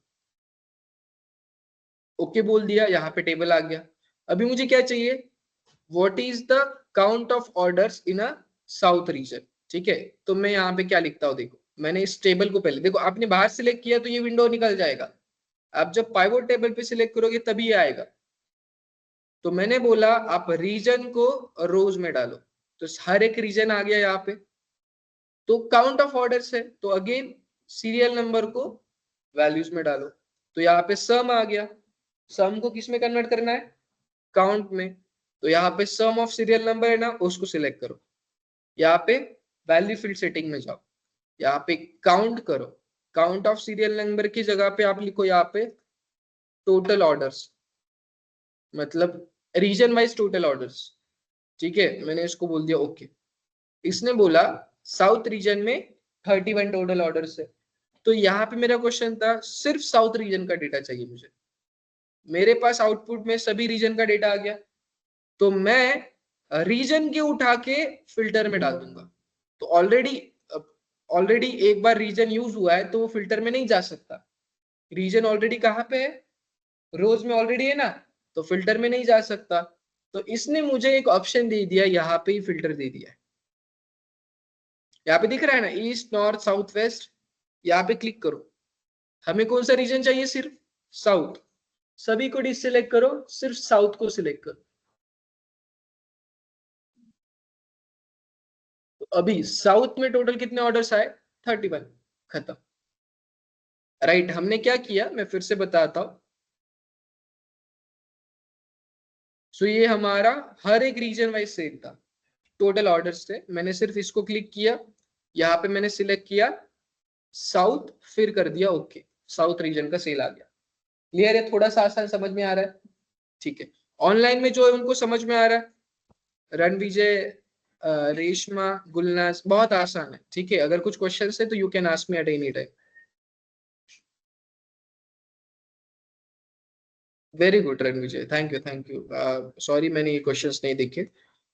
ओके बोल दिया, यहाँ पे टेबल आ गया। अभी मुझे क्या चाहिए, what is the count of orders in a south region. ठीक है, तो मैं यहाँ पे क्या लिखता हूँ, देखो मैंने इस टेबल को पहले, देखो आपने बाहर सिलेक्ट किया तो ये विंडो निकल जाएगा, आप जब पाइवोट टेबल पे सिलेक्ट करोगे तभी ये आएगा। तो मैंने बोला आप रीजन को रोज में डालो, तो हर एक रीजन आ गया यहाँ पे। तो काउंट ऑफ ऑर्डर्स है तो अगेन सीरियल नंबर को वैल्यूज में डालो, तो यहाँ पे सम आ गया, सम को किस में कन्वर्ट करना है, काउंट में। तो यहाँ पे सम ऑफ सीरियल नंबर है ना, उसको सिलेक्ट करो, यहाँ पे वैल्यू फील्ड सेटिंग में जाओ, यहाँ पे काउंट करो, काउंट ऑफ सीरियल नंबर की जगह पे आप लिखो यहाँ पे टोटल ऑर्डर्स, मतलब रीजन वाइज टोटल ऑर्डर्स। ठीक है, मैंने इसको बोल दिया ओके। इसने बोला साउथ रीजन में 31 टोटल ऑर्डर्स है, तो यहाँ पे मेरा क्वेश्चन था सिर्फ साउथ रीजन का डेटा चाहिए मुझे, मेरे पास आउटपुट में सभी रीजन का डेटा आ गया, तो मैं रीजन के उठा के फिल्टर में डाल दूंगा। तो ऑलरेडी एक बार रीजन यूज हुआ है तो वो फिल्टर में नहीं जा सकता, रीजन ऑलरेडी कहाँ पे है, रोज में ऑलरेडी है ना, तो फिल्टर में नहीं जा सकता। तो इसने मुझे एक ऑप्शन दे दिया, यहाँ पे ही फिल्टर दे दिया है, यहाँ पे दिख रहा है ना ईस्ट नॉर्थ साउथ वेस्ट, यहाँ पे क्लिक करो, हमें कौन सा रीजन चाहिए, सिर्फ साउथ, सभी को डिससिलेक्ट करो, सिर्फ साउथ को सिलेक्ट करो। तो अभी साउथ में टोटल कितने ऑर्डर्स आए, 31, खत्म। राइट, हमने क्या किया मैं फिर से बताता हूं। सो ये हमारा हर एक रीजन वाइज सेल था, टोटल ऑर्डर्स थे, मैंने सिर्फ इसको क्लिक किया, यहाँ पे मैंने सिलेक्ट किया साउथ, फिर कर दिया ओके, साउथ रीजन का सेल आ गया। क्लियर है, थोड़ा सा आसान समझ में आ रहा है। ठीक है, ऑनलाइन में जो है उनको समझ में आ रहा है, रणविजय, रेशमा, गुलनाज, बहुत आसान है। ठीक है, अगर कुछ क्वेश्चन है तो you can ask me at any time. Very good Ranvijay, thank you. Sorry मैंने ये क्वेश्चंस नहीं देखे।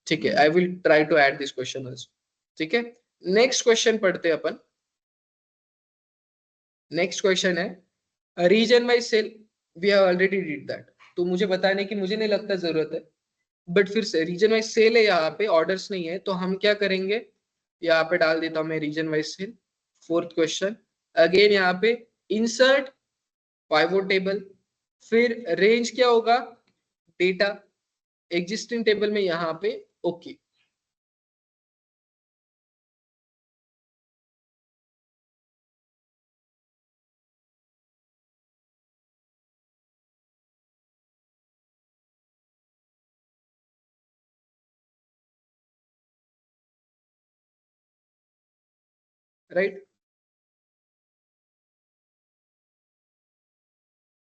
ठीक है, I will try to add this question also. ठीक है, नेक्स्ट क्वेश्चन पढ़ते हैं अपन। नेक्स्ट क्वेश्चन है region wise sale, we have already did that, तो मुझे बताने की मुझे नहीं लगता जरूरत है, बट फिर से रीजन वाइज सेल है, यहाँ पे ऑर्डर्स नहीं है, तो हम क्या करेंगे, यहाँ पे डाल देता हूँ मैं region wise sale. Fourth question again यहाँ पे इंसर्ट पाइवोट टेबल, फिर रेंज क्या होगा, डेटा, एग्जिस्टिंग टेबल में यहाँ पे ओके। राइट,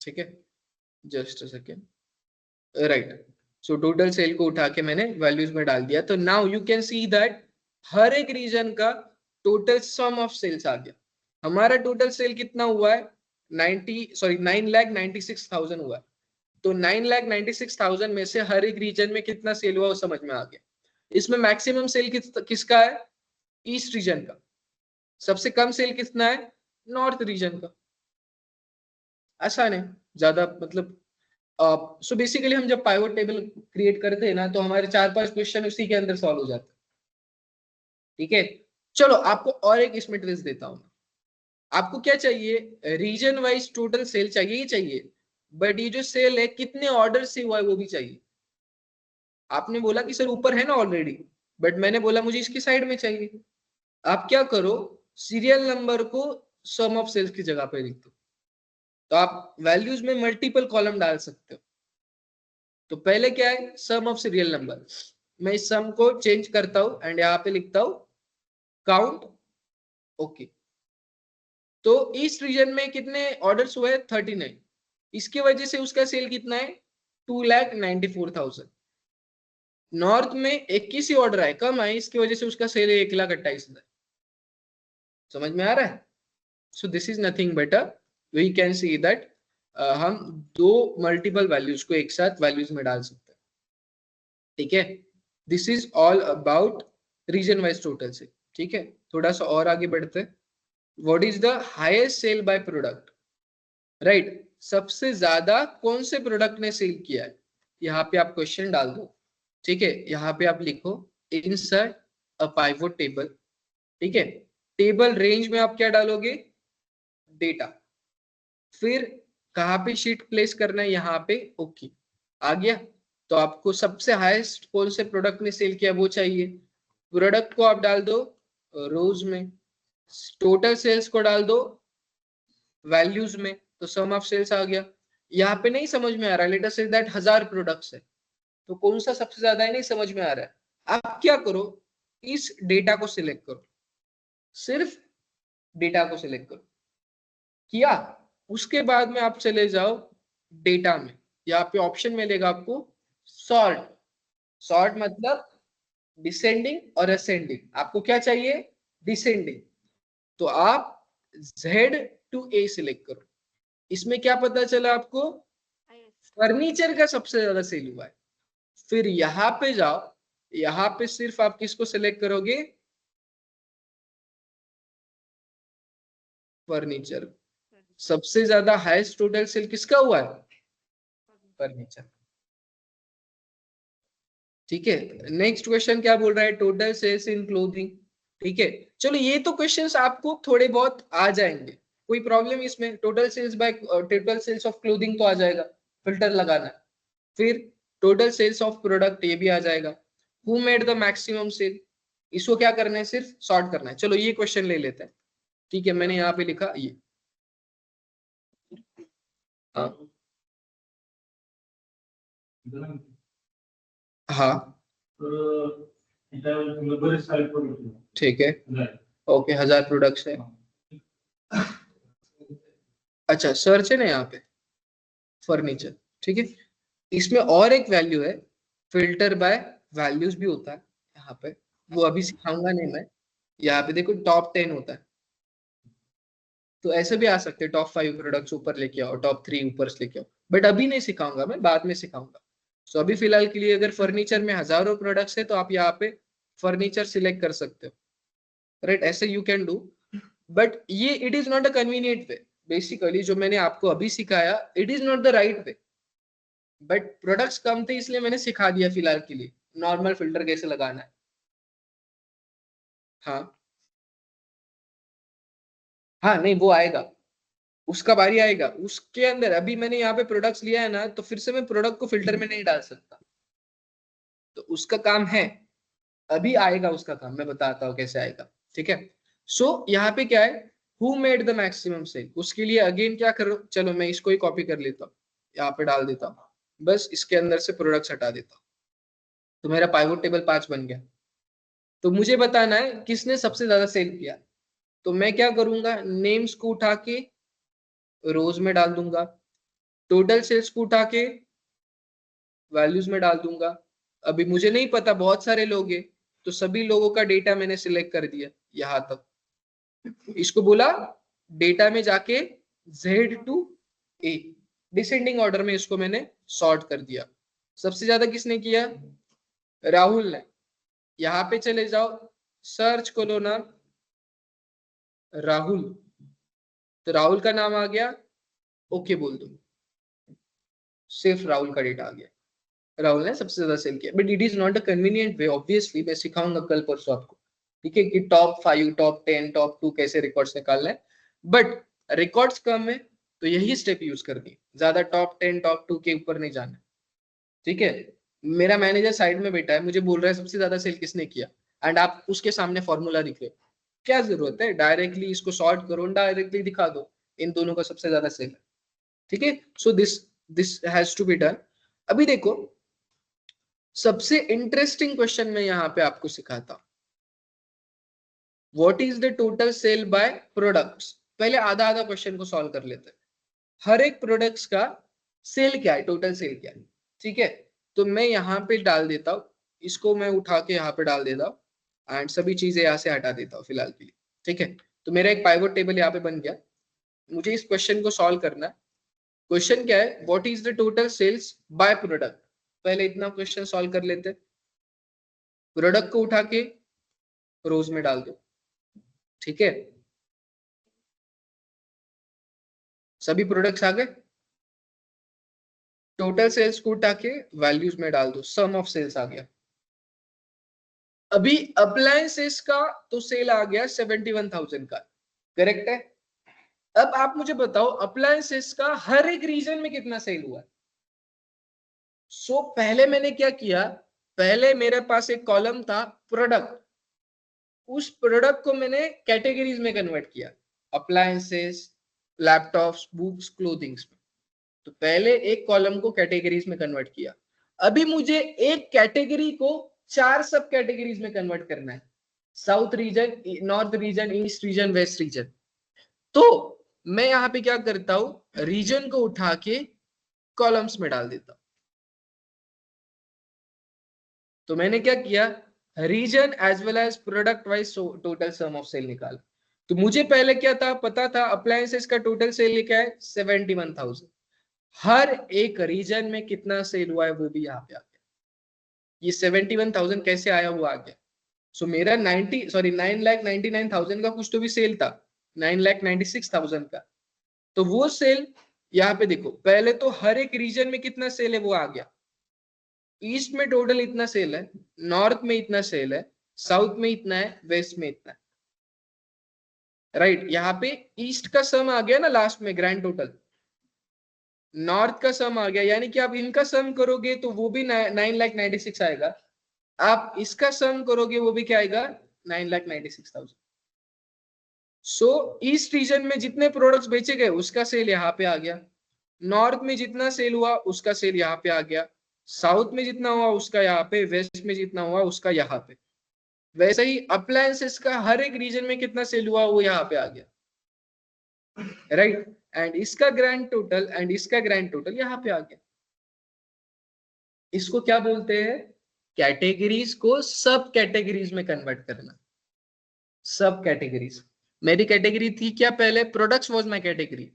ठीक है, just a second. Right, so total sale को उठा के मैंने वैल्यूज में डाल दिया, तो now you can see that हर एक रीजन का टोटल सम ऑफ सेल्स आ गया। हमारा टोटल सेल कितना हुआ है, 9,96,000 हुआ है, तो 9,96,000 में से हर एक रीजन में कितना सेल हुआ वो समझ में आ गया। इसमें मैक्सिमम सेल किसका है, ईस्ट रीजन का, सबसे कम सेल कितना है, नॉर्थ रीजन का। आसान है, ज्यादा मतलब सो बेसिकली हम जब पाइवोट टेबल क्रिएट करते हैं ना, तो हमारे 4-5 क्वेश्चन उसी के अंदर सॉल्व हो जाते हैं। ठीक है, चलो आपको और एक इसमें ट्विस्ट देता हूं। आपको क्या चाहिए, रीजन वाइज टोटल सेल चाहिए ही चाहिए, बट ये जो सेल है कितने ऑर्डर से हुआ है वो भी चाहिए। आपने बोला कि सर ऊपर है ना ऑलरेडी, बट मैंने बोला मुझे इसकी साइड में चाहिए। आप क्या करो, सीरियल नंबर को सम ऑफ सेल्स की जगह पे लिख दो, तो आप वैल्यूज में मल्टीपल कॉलम डाल सकते हो। तो पहले क्या है, सम ऑफ सीरियल नंबर, मैं इस सम को चेंज करता हूं एंड यहाँ पे लिखता हूं काउंट ओके। तो ईस्ट रीजन में कितने ऑर्डर्स हुए, 39, इसकी वजह से उसका सेल कितना है, 2,94,000। नॉर्थ में 21 ही ऑर्डर आए, कम आए, इसकी वजह से उसका सेल है 1,28,000। समझ में आ रहा है? So this is nothing but we can see that हम दो मल्टीपल वैल्यूज को एक साथ वैल्यूज में डाल सकते हैं, ठीक है। This is all about region wise total sale, ठीक है। थोड़ा सा और आगे बढ़ते हैं। What is the highest sale by product, right, सबसे ज्यादा कौन से प्रोडक्ट ने सेल किया है, यहाँ पे आप क्वेश्चन डाल दो, ठीक है। यहाँ पे आप लिखो इंसर्ट अ पाइवोट टेबल, ठीक है। टेबल रेंज में आप क्या डालोगे, डेटा, फिर कहाँ पे शीट प्लेस करना है, यहाँ पे ओके आ गया। तो आपको सबसे हाईएस्ट कौन से प्रोडक्ट ने सेल किया वो चाहिए, प्रोडक्ट को आप डाल दो रोज में, टोटल सेल्स को डाल दो वैल्यूज में, तो सम ऑफ सेल्स आ गया। यहाँ पे नहीं समझ में आ रहा, let us say that 1000 products है, तो कौन सा सबसे ज्यादा है नहीं समझ में आ रहा है। आप क्या करो, इस डेटा को सिलेक्ट करो, सिर्फ डेटा को सिलेक्ट करो, किया, उसके बाद में आप चले जाओ डेटा में, यहाँ पे ऑप्शन मिलेगा आपको सॉर्ट। सॉर्ट मतलब डिसेंडिंग और असेंडिंग, आपको क्या चाहिए, डिसेंडिंग, तो आप Z to A सिलेक्ट करो। इसमें क्या पता चला आपको, फर्नीचर का सबसे ज्यादा सेल हुआ है। फिर यहाँ पे जाओ, यहाँ पे सिर्फ आप किसको सिलेक्ट करोगे, फर्नीचर। सबसे ज्यादा हाईएस्ट टोटल सेल किसका हुआ है, फर्नीचर, ठीक है। नेक्स्ट क्वेश्चन क्या बोल रहा है, टोटल सेल्स इन क्लोथिंग, ठीक है। चलो ये तो क्वेश्चंस आपको थोड़े बहुत आ जाएंगे, कोई प्रॉब्लम इसमें, total sales by total sales of clothing तो आ जाएगा, फिल्टर लगाना है। फिर टोटल सेल्स ऑफ प्रोडक्ट ये भी आ जाएगा। Who made the maximum sale, इसको क्या करना है, सिर्फ सॉर्ट करना है। चलो ये क्वेश्चन ले लेते हैं, ठीक है। मैंने यहाँ पे लिखा ये, हाँ ठीक है, ओके 1000 प्रोडक्ट्स है। अच्छा सर्च है ना यहाँ पे फर्नीचर, ठीक है। इसमें और एक वैल्यू है, फिल्टर बाय वैल्यूज भी होता है यहाँ पे, वो अभी सिखाऊंगा नहीं मैं। यहाँ पे देखो टॉप 10 होता है, तो ऐसे भी आ सकते हैं, टॉप 5 प्रोडक्ट्स ऊपर लेके आओ, टॉप 3 ऊपर लेके आओ, बट अभी नहीं सिखाऊंगा मैं, बाद में सिखाऊंगा। सो अभी फिलहाल के लिए अगर फर्नीचर में हजारों प्रोडक्ट्स है तो आप यहाँ पे फर्नीचर सिलेक्ट कर सकते हो, राइट, ऐसे यू कैन डू। बट ये it is not a convenient way, basically जो मैंने आपको अभी सिखाया it is not the right way, but products कम थे इसलिए मैंने सिखा दिया फिलहाल के लिए नॉर्मल फिल्टर कैसे लगाना है। हाँ हाँ नहीं वो आएगा, उसका बारी आएगा, उसके अंदर अभी मैंने यहाँ पे प्रोडक्ट्स लिया है ना, तो फिर से मैं प्रोडक्ट को फिल्टर में नहीं डाल सकता, तो उसका काम है, अभी आएगा उसका काम, मैं बताता हूँ कैसे आएगा, ठीक है। सो यहाँ पे क्या है, who made the maximum sale, उसके लिए अगेन क्या करो, चलो मैं इसको ही कॉपी कर लेता हूँ, यहाँ पे डाल देता हूँ, बस इसके अंदर से प्रोडक्ट्स हटा देता हूँ, तो मेरा पाइवोट टेबल 5 बन गया। तो मुझे बताना है किसने सबसे ज्यादा सेल किया, तो मैं क्या करूंगा, नेम्स को उठा के रोज में डाल दूंगा, टोटल सेल्स को उठा के वैल्यूज में डाल दूंगा। अभी मुझे नहीं पता, बहुत सारे लोग हैं, तो सभी लोगों का डेटा मैंने सिलेक्ट कर दिया यहां तक, इसको बोला डेटा में जाके Z to A, descending order में इसको मैंने सॉर्ट कर दिया। सबसे ज्यादा किसने किया, राहुल ने। यहाँ पे चले जाओ, सर्च करो नाम राहुल, तो राहुल का नाम आ गया, ओके बोल दो, सिर्फ राहुल का डेटा आ गया, राहुल ने सबसे ज्यादा सेल किया। But it is not a convenient way, obviously मैं सिखाऊंगा कल परसों आपको, ठीक है, कि टॉप 5 टॉप 10 टॉप 2 कैसे रिकॉर्ड्स निकालना है। बट रिकॉर्ड्स कम है तो यही स्टेप यूज करनी है, ज्यादा टॉप 10 टॉप 2 के ऊपर नहीं जाना, ठीक है। मेरा मैनेजर साइड में बैठा है, मुझे बोल रहा है सबसे ज्यादा सेल किसने किया, एंड आप उसके सामने फॉर्मूला लिख रहे हो, क्या जरूरत है, डायरेक्टली इसको सॉर्ट करो, डायरेक्टली दिखा दो इन दोनों का सबसे ज्यादा सेल है, ठीक है। So this has to be done. अभी देखो सबसे इंटरेस्टिंग क्वेश्चन मैं यहाँ पे आपको सिखाता हूँ, what is the total sale by products. पहले आधा आधा क्वेश्चन को सॉल्व कर लेते हैं, हर एक प्रोडक्ट्स का सेल क्या है, टोटल सेल क्या है, ठीक है। तो मैं यहाँ पे डाल देता हूँ, इसको मैं उठा के यहाँ पे डाल देता हूँ, एंड सभी चीजें यहाँ से हटा देता हूँ फिलहाल के लिए, ठीक है। तो मेरा एक पाइवट टेबल यहाँ पे बन गया। मुझे इस क्वेश्चन को सॉल्व करना है। क्वेश्चन क्या है, what is the total sales by product. पहले इतना क्वेश्चन सॉल्व कर लेते। प्रोडक्ट को उठा के रोज में डाल दो, ठीक है। सभी प्रोडक्ट्स आ गए, टोटल सेल्स को उठा के वैल्यूज में डाल दो, सम ऑफ सेल्स आ गया। अभी अप्लायंसेस का तो सेल आ गया 71,000 का, करेक्ट है। अब आप मुझे बताओ अप्लायंसेस का हर एक रीजन में कितना सेल हुआ। सो पहले मैंने क्या किया, पहले मेरे पास एक कॉलम था प्रोडक्ट, उस प्रोडक्ट को मैंने कैटेगरीज में कन्वर्ट किया, अप्लायंसेस, लैपटॉप्स, बुक्स, क्लोथिंग्स में। तो पहले एक कॉलम को कैटेगरीज में कन्वर्ट किया। अभी मुझे एक कैटेगरी को 4 सब कैटेगरीज में कन्वर्ट करना है, south region, north region, east region, west region. तो मैं यहाँ पे क्या करता हूं, रीजन को उठा के कॉलम्स में डाल देता हूं। तो मैंने क्या किया, region as well as product wise total sum of sale निकाला। तो मुझे पहले क्या था, पता था अप्लायंसेस का टोटल सेल क्या है 71,000। हर एक रीजन में कितना सेल हुआ है वो भी यहाँ पे आ गया। ये 71,000 कैसे आया, वो आ गया। सो मेरा 9,99,000 का कुछ तो भी सेल था, 9,96,000 का। तो वो सेल यहाँ पे देखो, पहले तो हर एक रीजन में कितना सेल है वो आ गया। ईस्ट में टोटल इतना सेल है, नॉर्थ में इतना सेल है, साउथ में इतना है, वेस्ट में इतना है, राइट। यहाँ पे ईस्ट का सम आ गया ना लास्ट में, ग्रैंड टोटल। नॉर्थ का सम आ गया, यानी कि आप इनका सम करोगे तो वो भी 9,96,000 आएगा। आप इसका सम करोगे वो भी क्या आएगा, 9,96,000। सो ईस्ट रीजन में जितने प्रोडक्ट्स बेचे गए उसका सेल यहाँ पे आ गया, नॉर्थ में जितना सेल हुआ उसका सेल यहाँ पे आ गया, साउथ में जितना हुआ उसका यहाँ पे, वेस्ट में जितना हुआ उसका यहाँ पे। वैसे ही अप्लायंसेस का हर एक रीजन में कितना सेल हुआ वो यहाँ पे आ गया, राइट। एंड इसका ग्रैंड टोटल एंड इसका ग्रैंड टोटल यहाँ पे आ गया। इसको क्या बोलते हैं, कैटेगरीज को सब कैटेगरीज में कन्वर्ट करना। सब कैटेगरीज, मेरी कैटेगरी थी क्या पहले, प्रोडक्ट्स वाज माय कैटेगरी।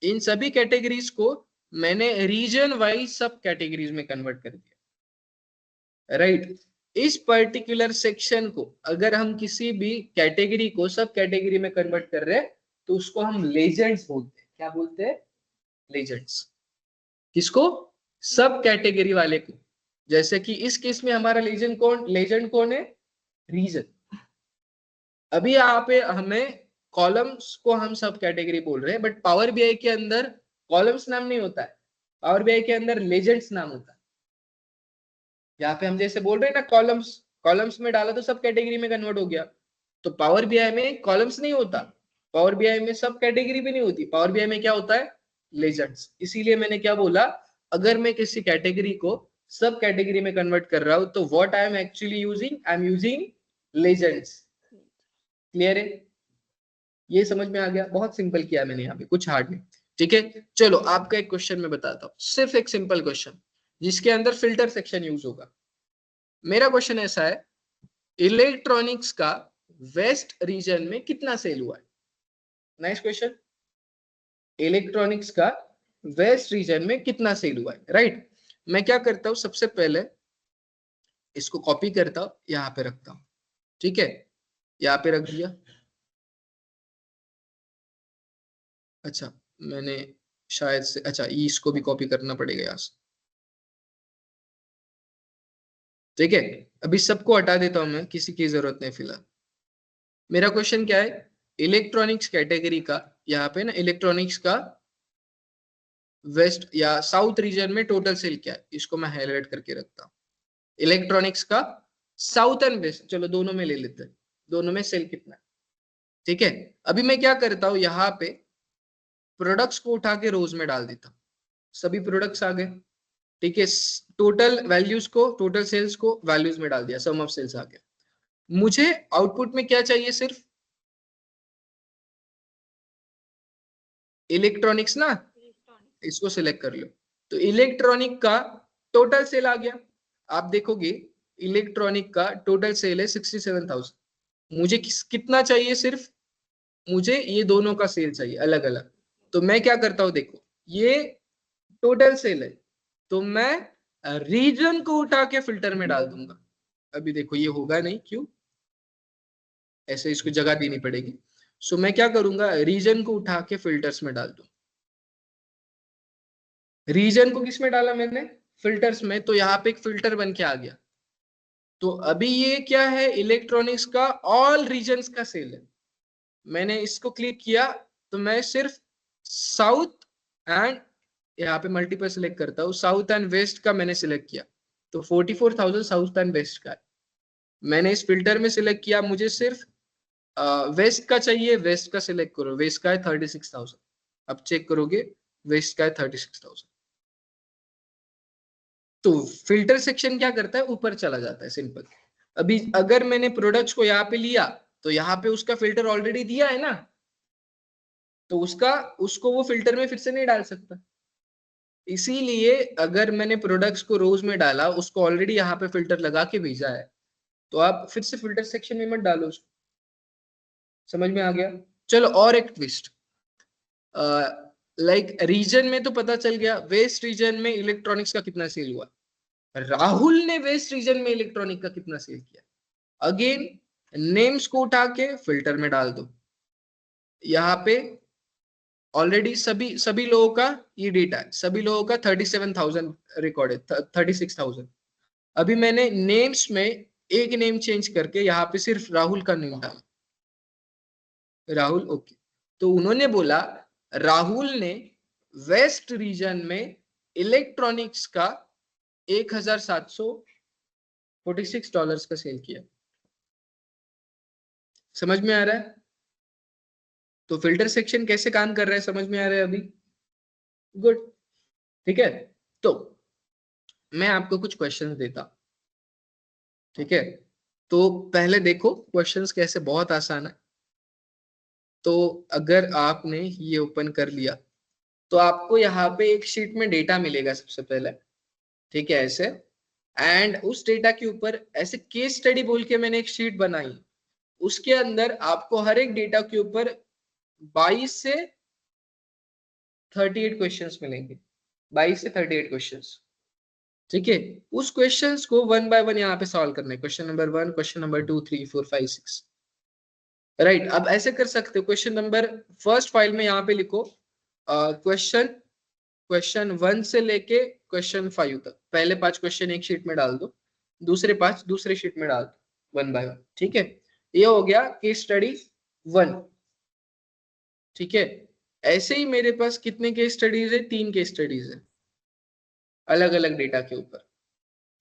इन सभी कैटेगरीज को मैंने रीजन वाइज सब कैटेगरीज में कन्वर्ट कर दिया, राइट। इस पर्टिकुलर सेक्शन को अगर हम किसी भी कैटेगरी को सब कैटेगरी में कन्वर्ट कर रहे हैं तो उसको हम लेजेंड्स बोलते हैं। क्या बोलते हैं, लेजेंड्स। किसको, सब कैटेगरी वाले को। जैसे कि इस केस में हमारा लेजेंड कौन है, रीजन। अभी यहाँ पे हमें कॉलम्स को हम सब कैटेगरी बोल रहे हैं, बट पावर बीआई के अंदर कॉलम्स नाम नहीं होता है, पावर बीआई के अंदर लेजेंड्स नाम होता है। यहाँ पे हम जैसे बोल रहे हैं ना, कॉलम्स में डाला तो सब कैटेगरी में कन्वर्ट हो गया। तो पावर बीआई में कॉलम्स नहीं होता, पावर बीआई में सब कैटेगरी भी नहीं होती, पावर बीआई में क्या होता है, लेजेंड्स। इसीलिए मैंने क्या बोला, अगर मैं किसी कैटेगरी को सब कैटेगरी में कन्वर्ट कर रहा हूं तो what I am actually using, I am using legends. Clear है, ये समझ में आ गया। बहुत सिंपल किया मैंने यहाँ पे, कुछ हार्ड नहीं, ठीक है। चलो आपका एक क्वेश्चन मैं बताता हूँ, सिर्फ एक सिंपल क्वेश्चन जिसके अंदर फिल्टर सेक्शन यूज होगा। मेरा क्वेश्चन ऐसा है, इलेक्ट्रॉनिक्स का वेस्ट रीजन में कितना सेल हुआ है। Nice question. इलेक्ट्रॉनिक्स का वेस्ट रीजन में कितना सेल हुआ है, राइट। मैं क्या करता हूं, सबसे पहले इसको कॉपी करता हूं, यहाँ पे रखता हूं, ठीक है। यहाँ पे रख दिया। अच्छा मैंने शायद से, अच्छा इसको भी कॉपी करना पड़ेगा यहाँ से, ठीक है। अभी सबको हटा देता हूं मैं, किसी की जरूरत नहीं फिलहाल। मेरा क्वेश्चन क्या है, इलेक्ट्रॉनिक्स कैटेगरी का, यहाँ पे ना इलेक्ट्रॉनिक्स का वेस्ट या साउथ रीजन में टोटल सेल क्या है, इसको मैं हाईलाइट करके रखता हूँ। इलेक्ट्रॉनिक्स का साउथ एंड वेस्ट, चलो दोनों में ले लेते हैं, दोनों में सेल कितना है, ठीक है। अभी मैं क्या करता हूँ, यहाँ पे प्रोडक्ट्स को उठा के रोज में डाल देता हूँ, सभी प्रोडक्ट्स आ गए, ठीक है। टोटल वैल्यूज को, टोटल सेल्स को वैल्यूज में डाल दिया, सम ऑफ सेल्स आ गया। मुझे आउटपुट में क्या चाहिए, सिर्फ इलेक्ट्रॉनिक्स ना, इसको सिलेक्ट कर लो। तो इलेक्ट्रॉनिक का टोटल सेल आ गया। आप देखोगे इलेक्ट्रॉनिक का टोटल सेल है 67,000। मुझे कितना चाहिए, सिर्फ मुझे ये दोनों का सेल चाहिए अलग अलग। तो मैं क्या करता हूँ, देखो ये टोटल सेल है, तो मैं रीजन को उठा के फिल्टर में डाल दूंगा। अभी देखो ये होगा नहीं, क्यों, ऐसे इसको जगह देनी पड़ेगी। सो मैं क्या करूंगा, रीजन को उठा के फिल्टर्स में डाल दूं। रीजन को किस में डाला मैंने, फिल्टर्स में, तो यहाँ पे एक फिल्टर बन के आ गया। तो अभी ये क्या है, इलेक्ट्रॉनिक्स का ऑल रीजन्स का सेल है। मैंने इसको क्लिक किया तो मैं सिर्फ साउथ एंड, यहाँ पे मल्टीपल सिलेक्ट करता हूँ, साउथ एंड वेस्ट का मैंने सिलेक्ट किया। तो 44,000 साउथ एंड वेस्ट का है। मैंने इस फिल्टर में सिलेक्ट किया, मुझे सिर्फ वेस्ट का चाहिए, वेस्ट का सिलेक्ट करो, वेस्ट का है 36,000। अब चेक करोगे वेस्ट का है 36,000। तो फिल्टर सेक्शन क्या करता है, ऊपर चला जाता है, सिंपल। अभी अगर मैंने प्रोडक्ट्स को यहाँ पे लिया तो यहाँ पे उसका फिल्टर ऑलरेडी दिया है ना, तो उसको वो फिल्टर में फिर से नहीं डाल सकता। इसीलिए अगर मैंने प्रोडक्ट्स को रोज में डाला, उसको ऑलरेडी यहाँ पे फिल्टर लगा के भेजा है, तो आप फिर से फिल्टर सेक्शन में मत डालो उसको। समझ में आ गया। चलो और एक ट्विस्ट, लाइक रीजन में तो पता चल गया, वेस्ट रीजन में इलेक्ट्रॉनिक्स का कितना सेल हुआ। राहुल ने वेस्ट रीजन में इलेक्ट्रॉनिक का कितना सेल किया। अगेन नेम्स को उठा के फिल्टर में डाल दो। यहाँ पे ऑलरेडी सभी सभी लोगों का ये डेटा है, सभी लोगों का 37,000 रिकॉर्ड है, 36,000। अभी मैंने नेम्स में एक नेम चेंज करके यहाँ पे सिर्फ राहुल का नेम डाला, राहुल, ओके। तो उन्होंने बोला राहुल ने वेस्ट रीजन में इलेक्ट्रॉनिक्स का $1,746 का सेल किया। समझ में आ रहा है। तो फिल्टर सेक्शन कैसे काम कर रहा है, समझ में आ रहा है अभी, गुड, ठीक है। तो मैं आपको कुछ क्वेश्चंस देता, ठीक है। तो पहले देखो क्वेश्चंस कैसे, बहुत आसान है। तो अगर आपने ये ओपन कर लिया तो आपको यहाँ पे एक शीट में डेटा मिलेगा सबसे पहले, ठीक है, ऐसे। एंड उस डेटा के ऊपर ऐसे केस स्टडी बोल के मैंने एक शीट बनाई, उसके अंदर आपको हर एक डेटा के ऊपर 22 से 38 क्वेश्चंस मिलेंगे, 22 से 38 क्वेश्चंस, ठीक है। उस क्वेश्चंस को वन बाय वन यहाँ पे सॉल्व करना है। Question number 1, question number 2, 3, 4, 5, 6, right. अब ऐसे कर सकते हो, क्वेश्चन नंबर फर्स्ट फाइल में यहाँ पे लिखो क्वेश्चन 1 से लेके क्वेश्चन 5 तक, पहले 5 क्वेश्चन एक शीट में डाल दो, दूसरे 5 दूसरे शीट में डाल दो, वन बाय वन, ठीक है। ये हो गया केस स्टडी 1, ठीक है। ऐसे ही मेरे पास कितने केस स्टडीज है, 3 केस स्टडीज है अलग अलग डेटा के ऊपर।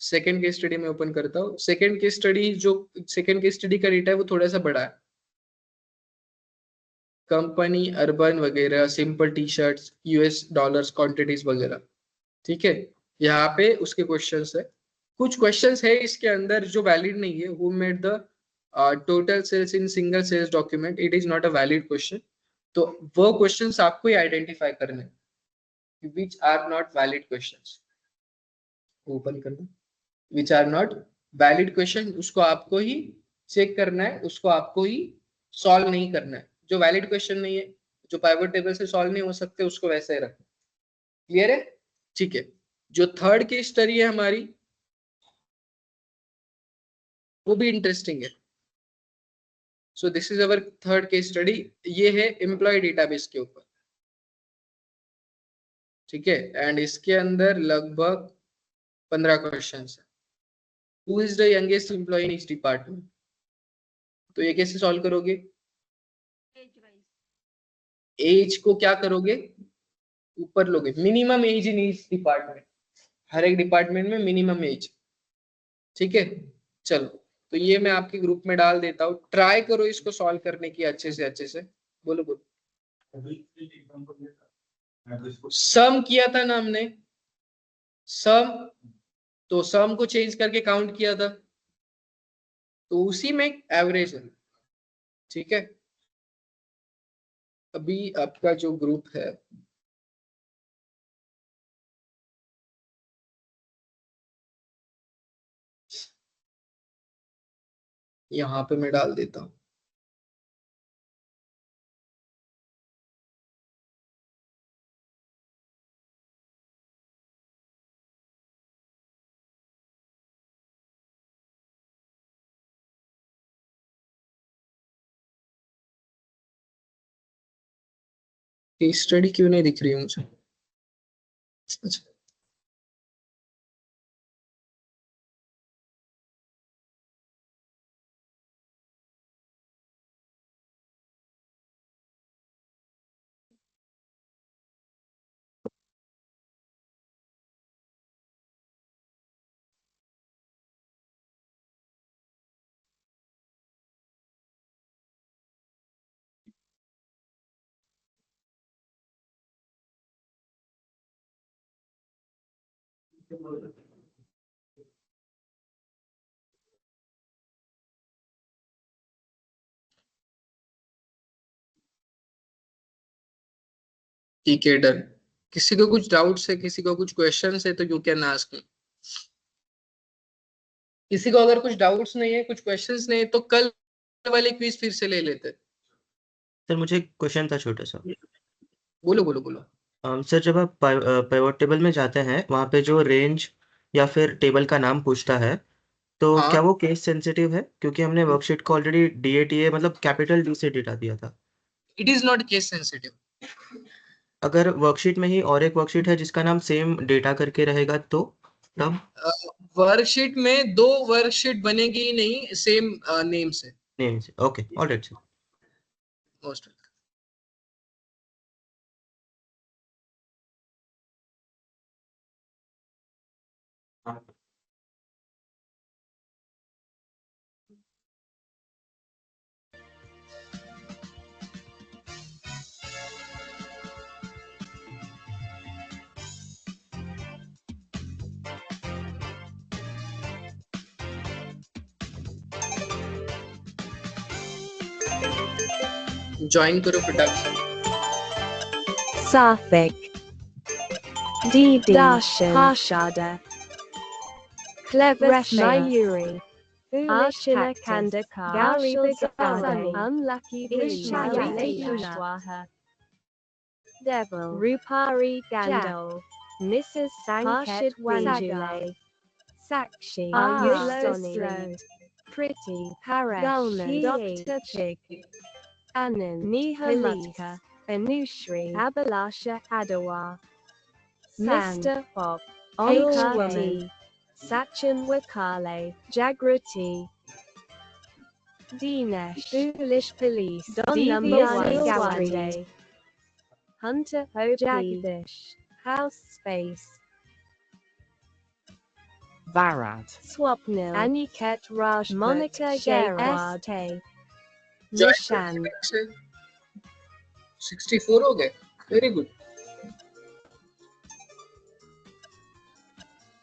सेकेंड केस स्टडी में ओपन करता हूँ। सेकेंड केस स्टडी, जो सेकेंड केस स्टडी का डेटा है वो थोड़ा सा बड़ा है, कंपनी अर्बन वगैरह, simple T shirts, US dollars quantities वगैरह, ठीक है। यहाँ पे उसके क्वेश्चंस है, कुछ क्वेश्चंस है इसके अंदर जो वैलिड नहीं है। Who made the total sales in single sales document, it is not a valid question. तो वो क्वेश्चंस आपको ही आइडेंटिफाई करने, which are not valid questions, open करना, which are not valid question, उसको आपको ही चेक करना है, उसको आपको ही सॉल्व नहीं करना है। जो वैलिड क्वेश्चन नहीं है, जो पाइवट टेबल से सॉल्व नहीं हो सकते, उसको वैसे ही रखना। क्लियर है, ठीक है। जो थर्ड केस स्टडी है हमारी, वो भी इंटरेस्टिंग है। So this is our third case study, ये है एम्प्लॉय डेटाबेस के ऊपर, ठीक है। एंड इसके अंदर लगभग 15 क्वेश्चन है। Who is the youngest employee in each department, तो ये कैसे सॉल्व करोगे, एज वाइज, एज को क्या करोगे, ऊपर लोगे, minimum age in each department, हर एक डिपार्टमेंट में मिनिमम एज, ठीक है। चलो, तो ये मैं आपके ग्रुप में डाल देता हूँ, ट्राई करो इसको सॉल्व करने की अच्छे से अच्छे से। बोलो बोलो, सम किया था ना हमने, सम, तो सम को चेंज करके काउंट किया था, तो उसी में एवरेज है, ठीक है। अभी आपका जो ग्रुप है, यहाँ पे मैं डाल देता हूँ। केस स्टडी क्यों नहीं दिख रही है मुझे? अच्छा, ठीक है, डन। किसी को कुछ डाउट्स है, किसी को कुछ क्वेश्चंस है तो यू कैन आस्क मी। किसी को अगर कुछ डाउट्स नहीं है, कुछ क्वेश्चंस नहीं है, तो कल वाले क्विज फिर से ले लेते। सर मुझे एक क्वेश्चन था छोटा सा। बोलो बोलो बोलो। सर जब आप पिवट टेबल में जाते हैं वहाँ पे जो रेंज या फिर टेबल का नाम पूछता है तो हाँ, क्या वो केस सेंसिटिव है? क्योंकि हमने वर्कशीट को ऑलरेडी DATA मतलब कैपिटल D से डेटा दिया था। It is not case sensitive. अगर वर्कशीट में ही और एक वर्कशीट है जिसका नाम सेम डेटा करके रहेगा तो तब वर्कशीट में दो वर्कशीट बनेगी ही नहीं सेम नेम से। नेम से। Okay, alright sir. Most join करो production. Safik, Darshan, Harshada, Clever Mayuri, Ashina Kandakar, Gauri Bigani, Unlucky Vishwaha, Devil, Rupari Gandol, Mrs. Sanket Wanjule, Sakshi, Ayush Pretty, Paresh, Dr. Chig, Anand, Nihamatka, Anushri, Abhilasha Adawar, Mr. Bob, H.Woman, Sachin Wakale, Jagrati, Dinesh, Foolish Police, Don Number 1 Gawande, Hunter Ho Jagdish, House Space, Varad, Swapnil, Aniket Raj, Monica Gerard, join Nishan, 64 हो गए, very good.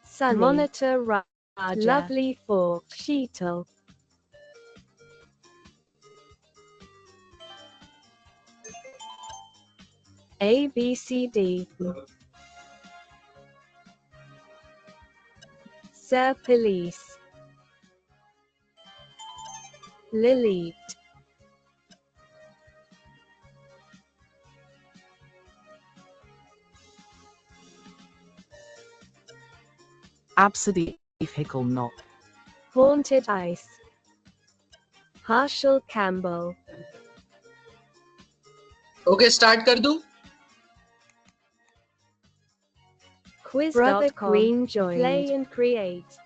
Sunny, Monitor Raja, Lovely Fork, Sheetal, ABCD, Sir Police, Lilith, Absidy Hickle Knot, Haunted Ice, Harshal Campbell, okay, start कर दूं? Quiz. Brother Queen joined, Play and Create,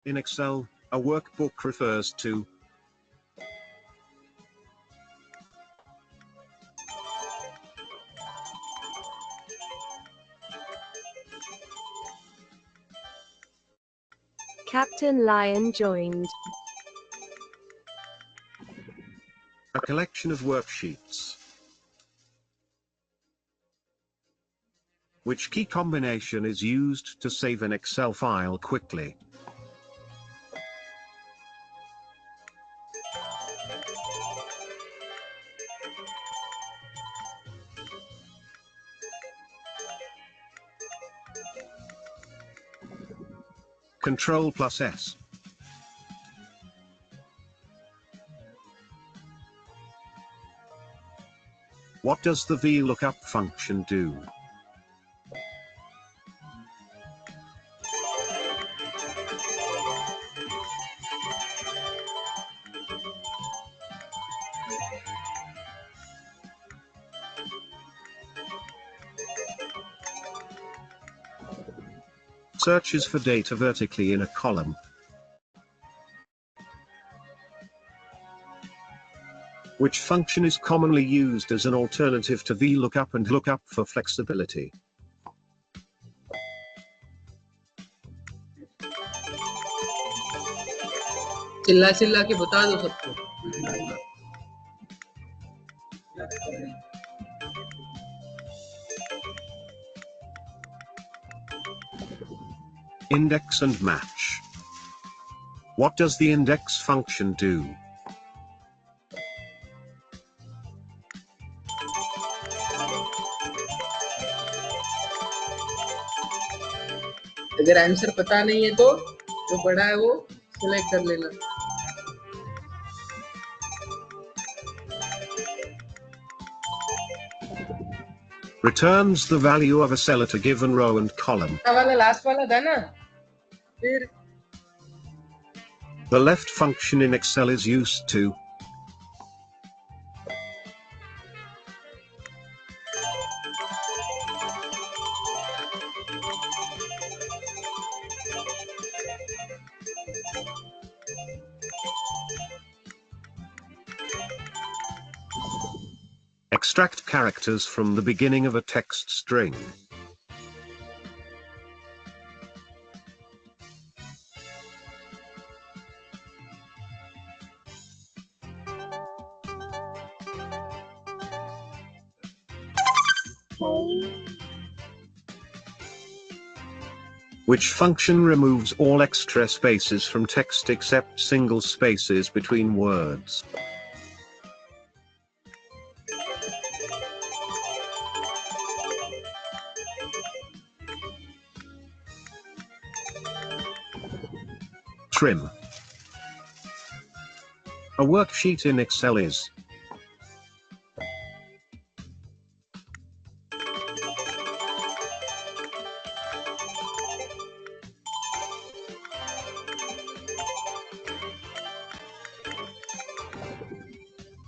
In Excel, a workbook refers to Captain Lion joined, a collection of worksheets. Which key combination is used to save an Excel file quickly? Control plus S. What does the VLOOKUP function do? searches for data vertically in a column. Which function is commonly used as an alternative to VLOOKUP and LOOKUP for flexibility? चिल्ला चिल्ला के बता दो सबको. Index and match. What does the index function do? अगर answer पता नहीं है तो जो बड़ा है वो सिलेक्ट कर लेना. Returns the value of a cell at a given row and column. वाला लास्ट वाला था ना. फिर The left function in Excel is used to extract characters from the beginning of a text string. Which function removes all extra spaces from text except single spaces between words? Trim. A worksheet in Excel is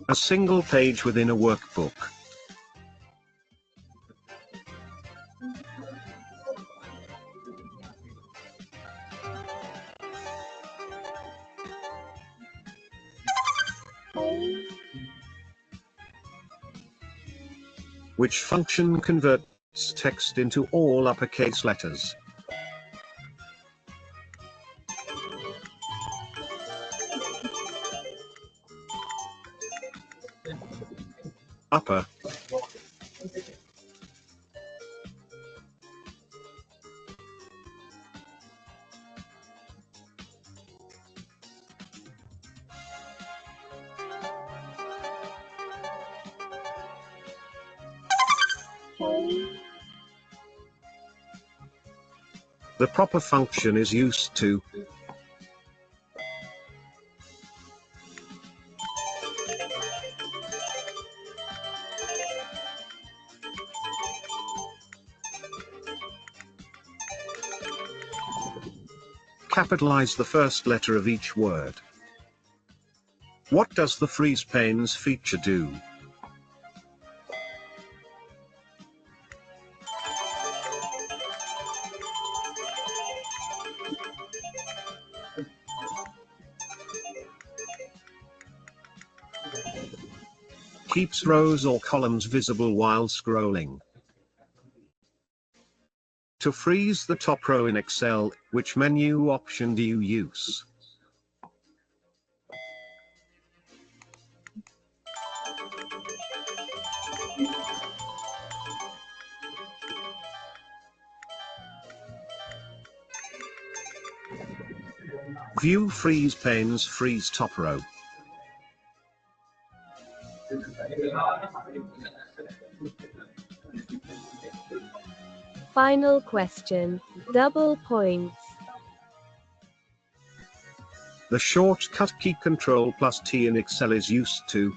a single page within a workbook. Which function converts text into all uppercase letters? Upper. The proper function is used to capitalize the first letter of each word. What does the freeze panes feature do? Keeps rows or columns visible while scrolling. To freeze the top row in Excel, which menu option do you use? View freeze panes freeze top row. Final question. Double points. The shortcut key Ctrl+T in Excel is used to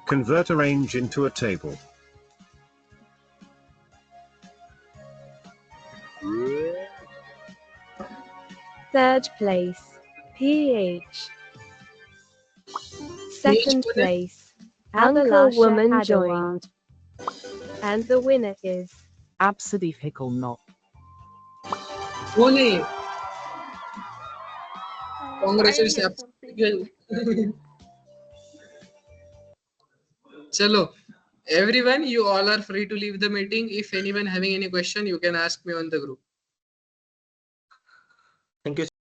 convert a range into a table. Third place, PH. Second winner? place, Uncle Abhilasha Woman Hadawar. joined. And the winner is Absidy Pickle Not. वो नहीं I Congratulations. am something. Chalo, everyone, you all are free to leave the meeting. If anyone having any question, you can ask me on the group. Thank you.